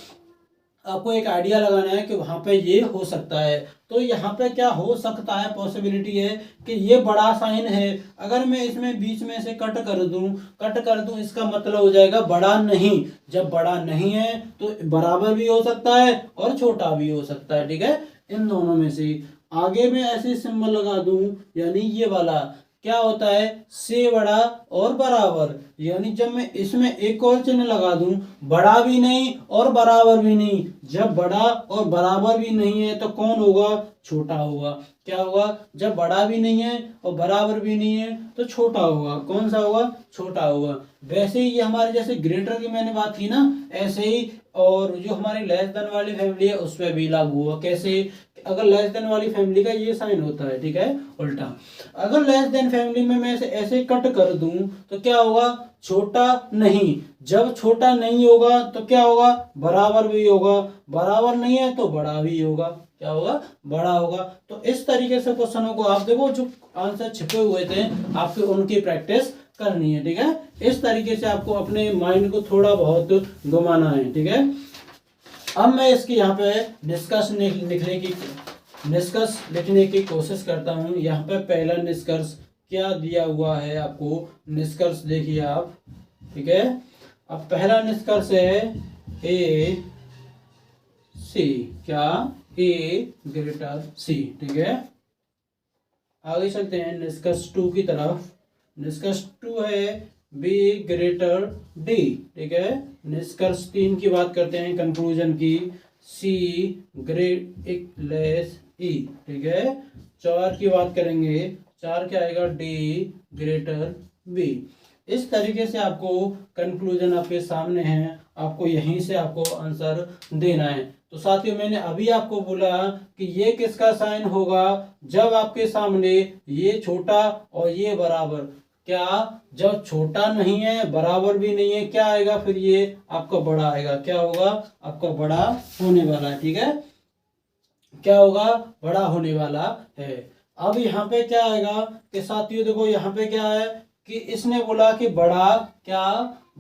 आपको एक आइडिया लगाना है कि वहां पे ये हो सकता है। तो यहाँ पे क्या हो सकता है, पॉसिबिलिटी है कि ये बड़ा साइन है। अगर मैं इसमें बीच में से कट कर दूं, इसका मतलब हो जाएगा बड़ा नहीं। जब बड़ा नहीं है तो बराबर भी हो सकता है और छोटा भी हो सकता है, ठीक है। इन दोनों में से आगे में ऐसे सिंबल लगा दूं, यानी ये वाला क्या होता है, से बड़ा और बराबर। यानी जब मैं इसमें एक और चिन्ह लगा दूं, बड़ा भी नहीं और बराबर भी नहीं, जब बड़ा और बराबर भी नहीं है तो कौन होगा, छोटा होगा। क्या होगा, जब बड़ा भी नहीं है और बराबर भी नहीं है तो छोटा होगा। कौन सा होगा, छोटा होगा। वैसे ही ये हमारे जैसे ग्रेटर की मैंने बात की ना, ऐसे ही और जो हमारी लेस देन वाली फैमिली है उस पर भी लागू हुआ। कैसे, अगर लेस देन वाली फैमिली का ये साइन होता है, ठीक है, उल्टा। अगर लेस देन फैमिली में मैं ऐसे कट कर दूं तो क्या होगा, छोटा नहीं। जब छोटा नहीं होगा तो क्या होगा, बराबर भी होगा। बराबर नहीं है तो बड़ा भी होगा। क्या होगा, बड़ा होगा। तो इस तरीके से क्वेश्चनों को आप देखो, जो आंसर छिपे हुए थे आपके उनकी प्रैक्टिस करनी है, ठीक है। इस तरीके से आपको अपने माइंड को थोड़ा बहुत घुमाना है, ठीक है। अब मैं इसकी यहाँ पे निष्कर्ष लिखने की कोशिश करता हूँ। यहाँ पे पहला निष्कर्ष क्या दिया हुआ है आपको, निष्कर्ष देखिए आप, ठीक है। अब पहला निष्कर्ष है ए सी, क्या, ए ग्रेटर सी, ठीक है। आगे चलते हैं निष्कर्ष 2 की तरफ। निष्कर्ष 2 है बी ग्रेटर डी, ठीक है। निष्कर्ष 3 की बात करते हैं, कंक्लूजन की, सी ग्रेट लेस ई, ठीक है। 4 की बात करेंगे, 4 क्या आएगा, डी ग्रेटर बी। इस तरीके से आपको कंक्लूजन आपके सामने है, आपको यहीं से आपको आंसर देना है। तो साथियों, मैंने अभी आपको बोला कि ये किसका साइन होगा, जब आपके सामने ये छोटा और ये बराबर। क्या, जब छोटा नहीं है बराबर भी नहीं है, क्या आएगा फिर, ये आपका बड़ा आएगा। क्या होगा, आपका बड़ा होने वाला है, ठीक है। क्या होगा, बड़ा होने वाला है। अब यहाँ पे क्या आएगा कि साथियों देखो, यहाँ पे क्या है कि इसने बोला कि बड़ा, क्या,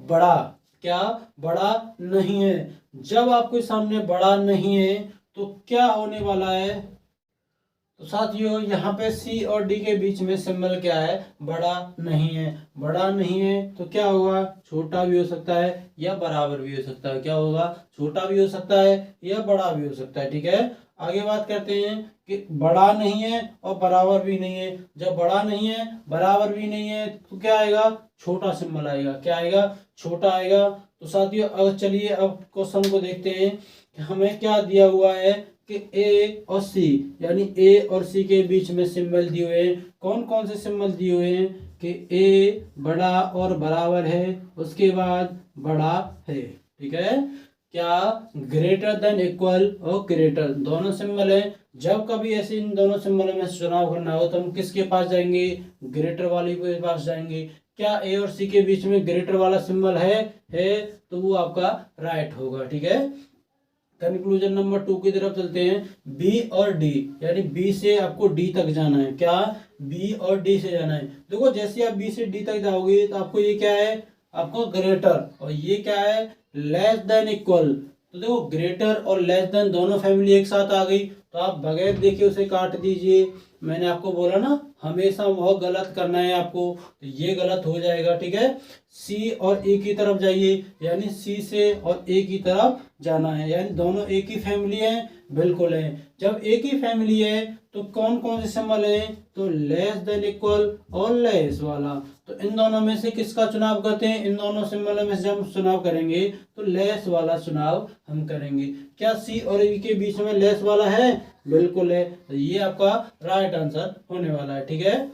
बड़ा, क्या, बड़ा नहीं है। जब आपके सामने बड़ा नहीं है तो क्या होने वाला है, तो साथियों यहाँ पे सी और डी के बीच में सिंबल क्या है, बड़ा नहीं है। बड़ा नहीं है तो क्या होगा, छोटा भी हो सकता है या बराबर भी हो सकता है। क्या होगा, छोटा भी हो सकता है या बड़ा भी हो सकता है, ठीक है। आगे बात करते हैं कि बड़ा नहीं है और बराबर भी नहीं है। जब बड़ा नहीं है बराबर भी नहीं है तो क्या आएगा, छोटा सिंबल आएगा। क्या आएगा, छोटा आएगा। तो साथियों अब चलिए, अब क्वेश्चन को देखते हैं कि हमें क्या दिया हुआ है कि ए और सी, यानी ए और सी के बीच में सिंबल दिए हुए हैं। कौन कौन से सिंबल दिए हुए हैं कि ए बड़ा और बराबर है, उसके बाद बड़ा है, ठीक है। क्या, ग्रेटर देन, इक्वल और ग्रेटर, दोनों सिंबल है। जब कभी ऐसे इन दोनों सिंबलों में चुनाव करना हो तो हम किसके पास जाएंगे, ग्रेटर वाले के पास जाएंगे। क्या ए और सी के बीच में ग्रेटर वाला सिंबल है तो वो आपका राइट होगा, ठीक है। कंक्लूजन नंबर 2 की तरफ चलते हैं। बी और डी, यानी बी से आपको डी तक जाना है। क्या, बी और डी से जाना है। देखो जैसे आप बी से डी तक जाओगे तो आपको ये क्या है, आपको ग्रेटर, और ये क्या है, लेस देन इक्वल। तो देखो ग्रेटर और लेस देन दोनों फैमिली एक साथ आ गई तो आप बगैर देखे उसे काट दीजिए। मैंने आपको बोला ना, हमेशा बहुत गलत करना है आपको, तो ये गलत हो जाएगा, ठीक है। सी और ए की तरफ जाइए, यानी सी से और ए की तरफ जाना है, यानी दोनों एक ही फैमिली है, बिल्कुल है। जब एक ही फैमिली है तो कौन कौन से सिंबल है, तो लेस देन इक्वल और लेस वाला। तो इन दोनों में से किसका चुनाव करते हैं, इन दोनों सिंबलों में से हम चुनाव करेंगे तो लेस वाला चुनाव हम करेंगे। क्या सी और ए के बीच में लेस वाला है, बिल्कुल है। तो ये आपका राइट आंसर होने वाला है, ठीक है।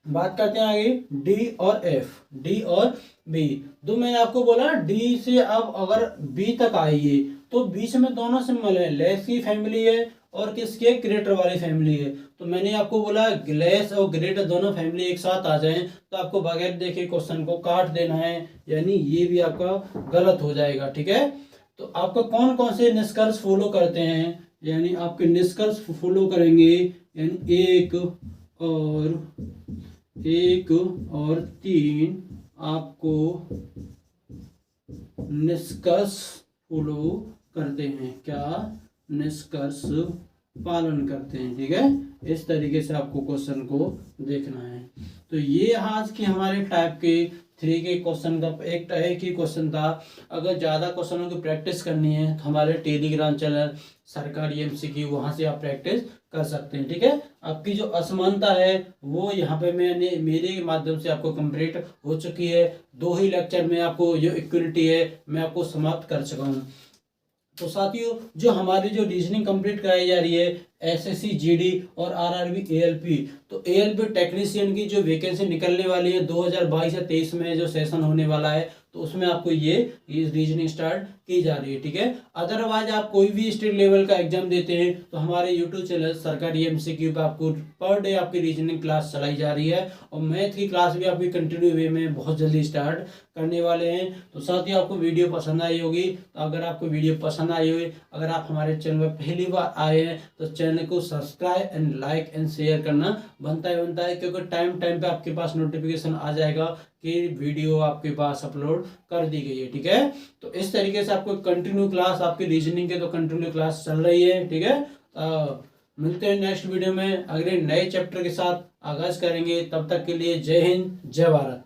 बात करते हैं आगे डी और एफ, डी और बी। तो मैंने आपको बोला डी से अब अगर बी तक आइए तो बीच में दोनों सिंबल है, लेस की फैमिली है और किसके, ग्रेटर वाली फैमिली है। तो मैंने आपको बोला लेस और ग्रेटर दोनों फैमिली एक साथ आ जाएं तो आपको बगैर देखे क्वेश्चन को काट देना है, यानी ये भी आपका गलत हो जाएगा, ठीक है। तो आपको कौन कौन से निष्कर्ष फॉलो करते हैं, यानी आपके निष्कर्ष फॉलो करेंगे, यानी एक और 3 आपको निष्कर्ष फॉलो करते हैं, क्या निष्कर्ष पालन करते हैं। ठीक है, इस तरीके से आपको क्वेश्चन को देखना है। तो ये आज की हमारे टाइप के 3 के क्वेश्चन का एक ही क्वेश्चन था। अगर ज़्यादा क्वेश्चनों की प्रैक्टिस करनी है तो हमारे टेलीग्राम चैनल सरकारी MCQ वहाँ से आप प्रैक्टिस कर सकते हैं। ठीक है, आपकी जो असमानता है वो यहाँ पे मैंने मेरे माध्यम से आपको कंप्लीट हो चुकी है। 2 ही लेक्चर में आपको जो इक्वलिटी है मैं आपको समाप्त कर चुका हूँ। तो साथियों, जो हमारी जो रीजनिंग कंप्लीट कराई जा रही है SSC GD और RRB ALP, तो ALP टेक्नीशियन की जो वैकेंसी निकलने वाली है 2022 या 23 में जो सेशन होने वाला है, तो उसमें आपको ये रीजनिंग स्टार्ट की जा रही है। ठीक है, अदरवाइज आप कोई भी स्टेट लेवल का एग्जाम देते हैं तो हमारे यूट्यूब चैनल सरकारी MCQ पे आपको पर डे आपकी रीजनिंग क्लास चलाई जा रही है और मैथ की क्लास भी आपकी कंटिन्यू वे में बहुत जल्दी स्टार्ट करने वाले हैं। तो साथ ही आपको वीडियो पसंद आई होगी, तो अगर आपको वीडियो पसंद आई हुई, अगर आप हमारे चैनल पर पहली बार आए हैं तो चैनल को subscribe and like and share करना बनता है, क्योंकि टाइम टाइम पे आपके पास नोटिफिकेशन आ जाएगा कि वीडियो आपके पास अपलोड कर दी गई है। ठीक है, तो इस तरीके से आपको कंटिन्यू क्लास आपकी रीजनिंग के तो कंटिन्यू क्लास चल रही है। ठीक है, मिलते हैं नेक्स्ट वीडियो में अगले नए चैप्टर के साथ आगाज करेंगे। तब तक के लिए जय हिंद, जय भारत।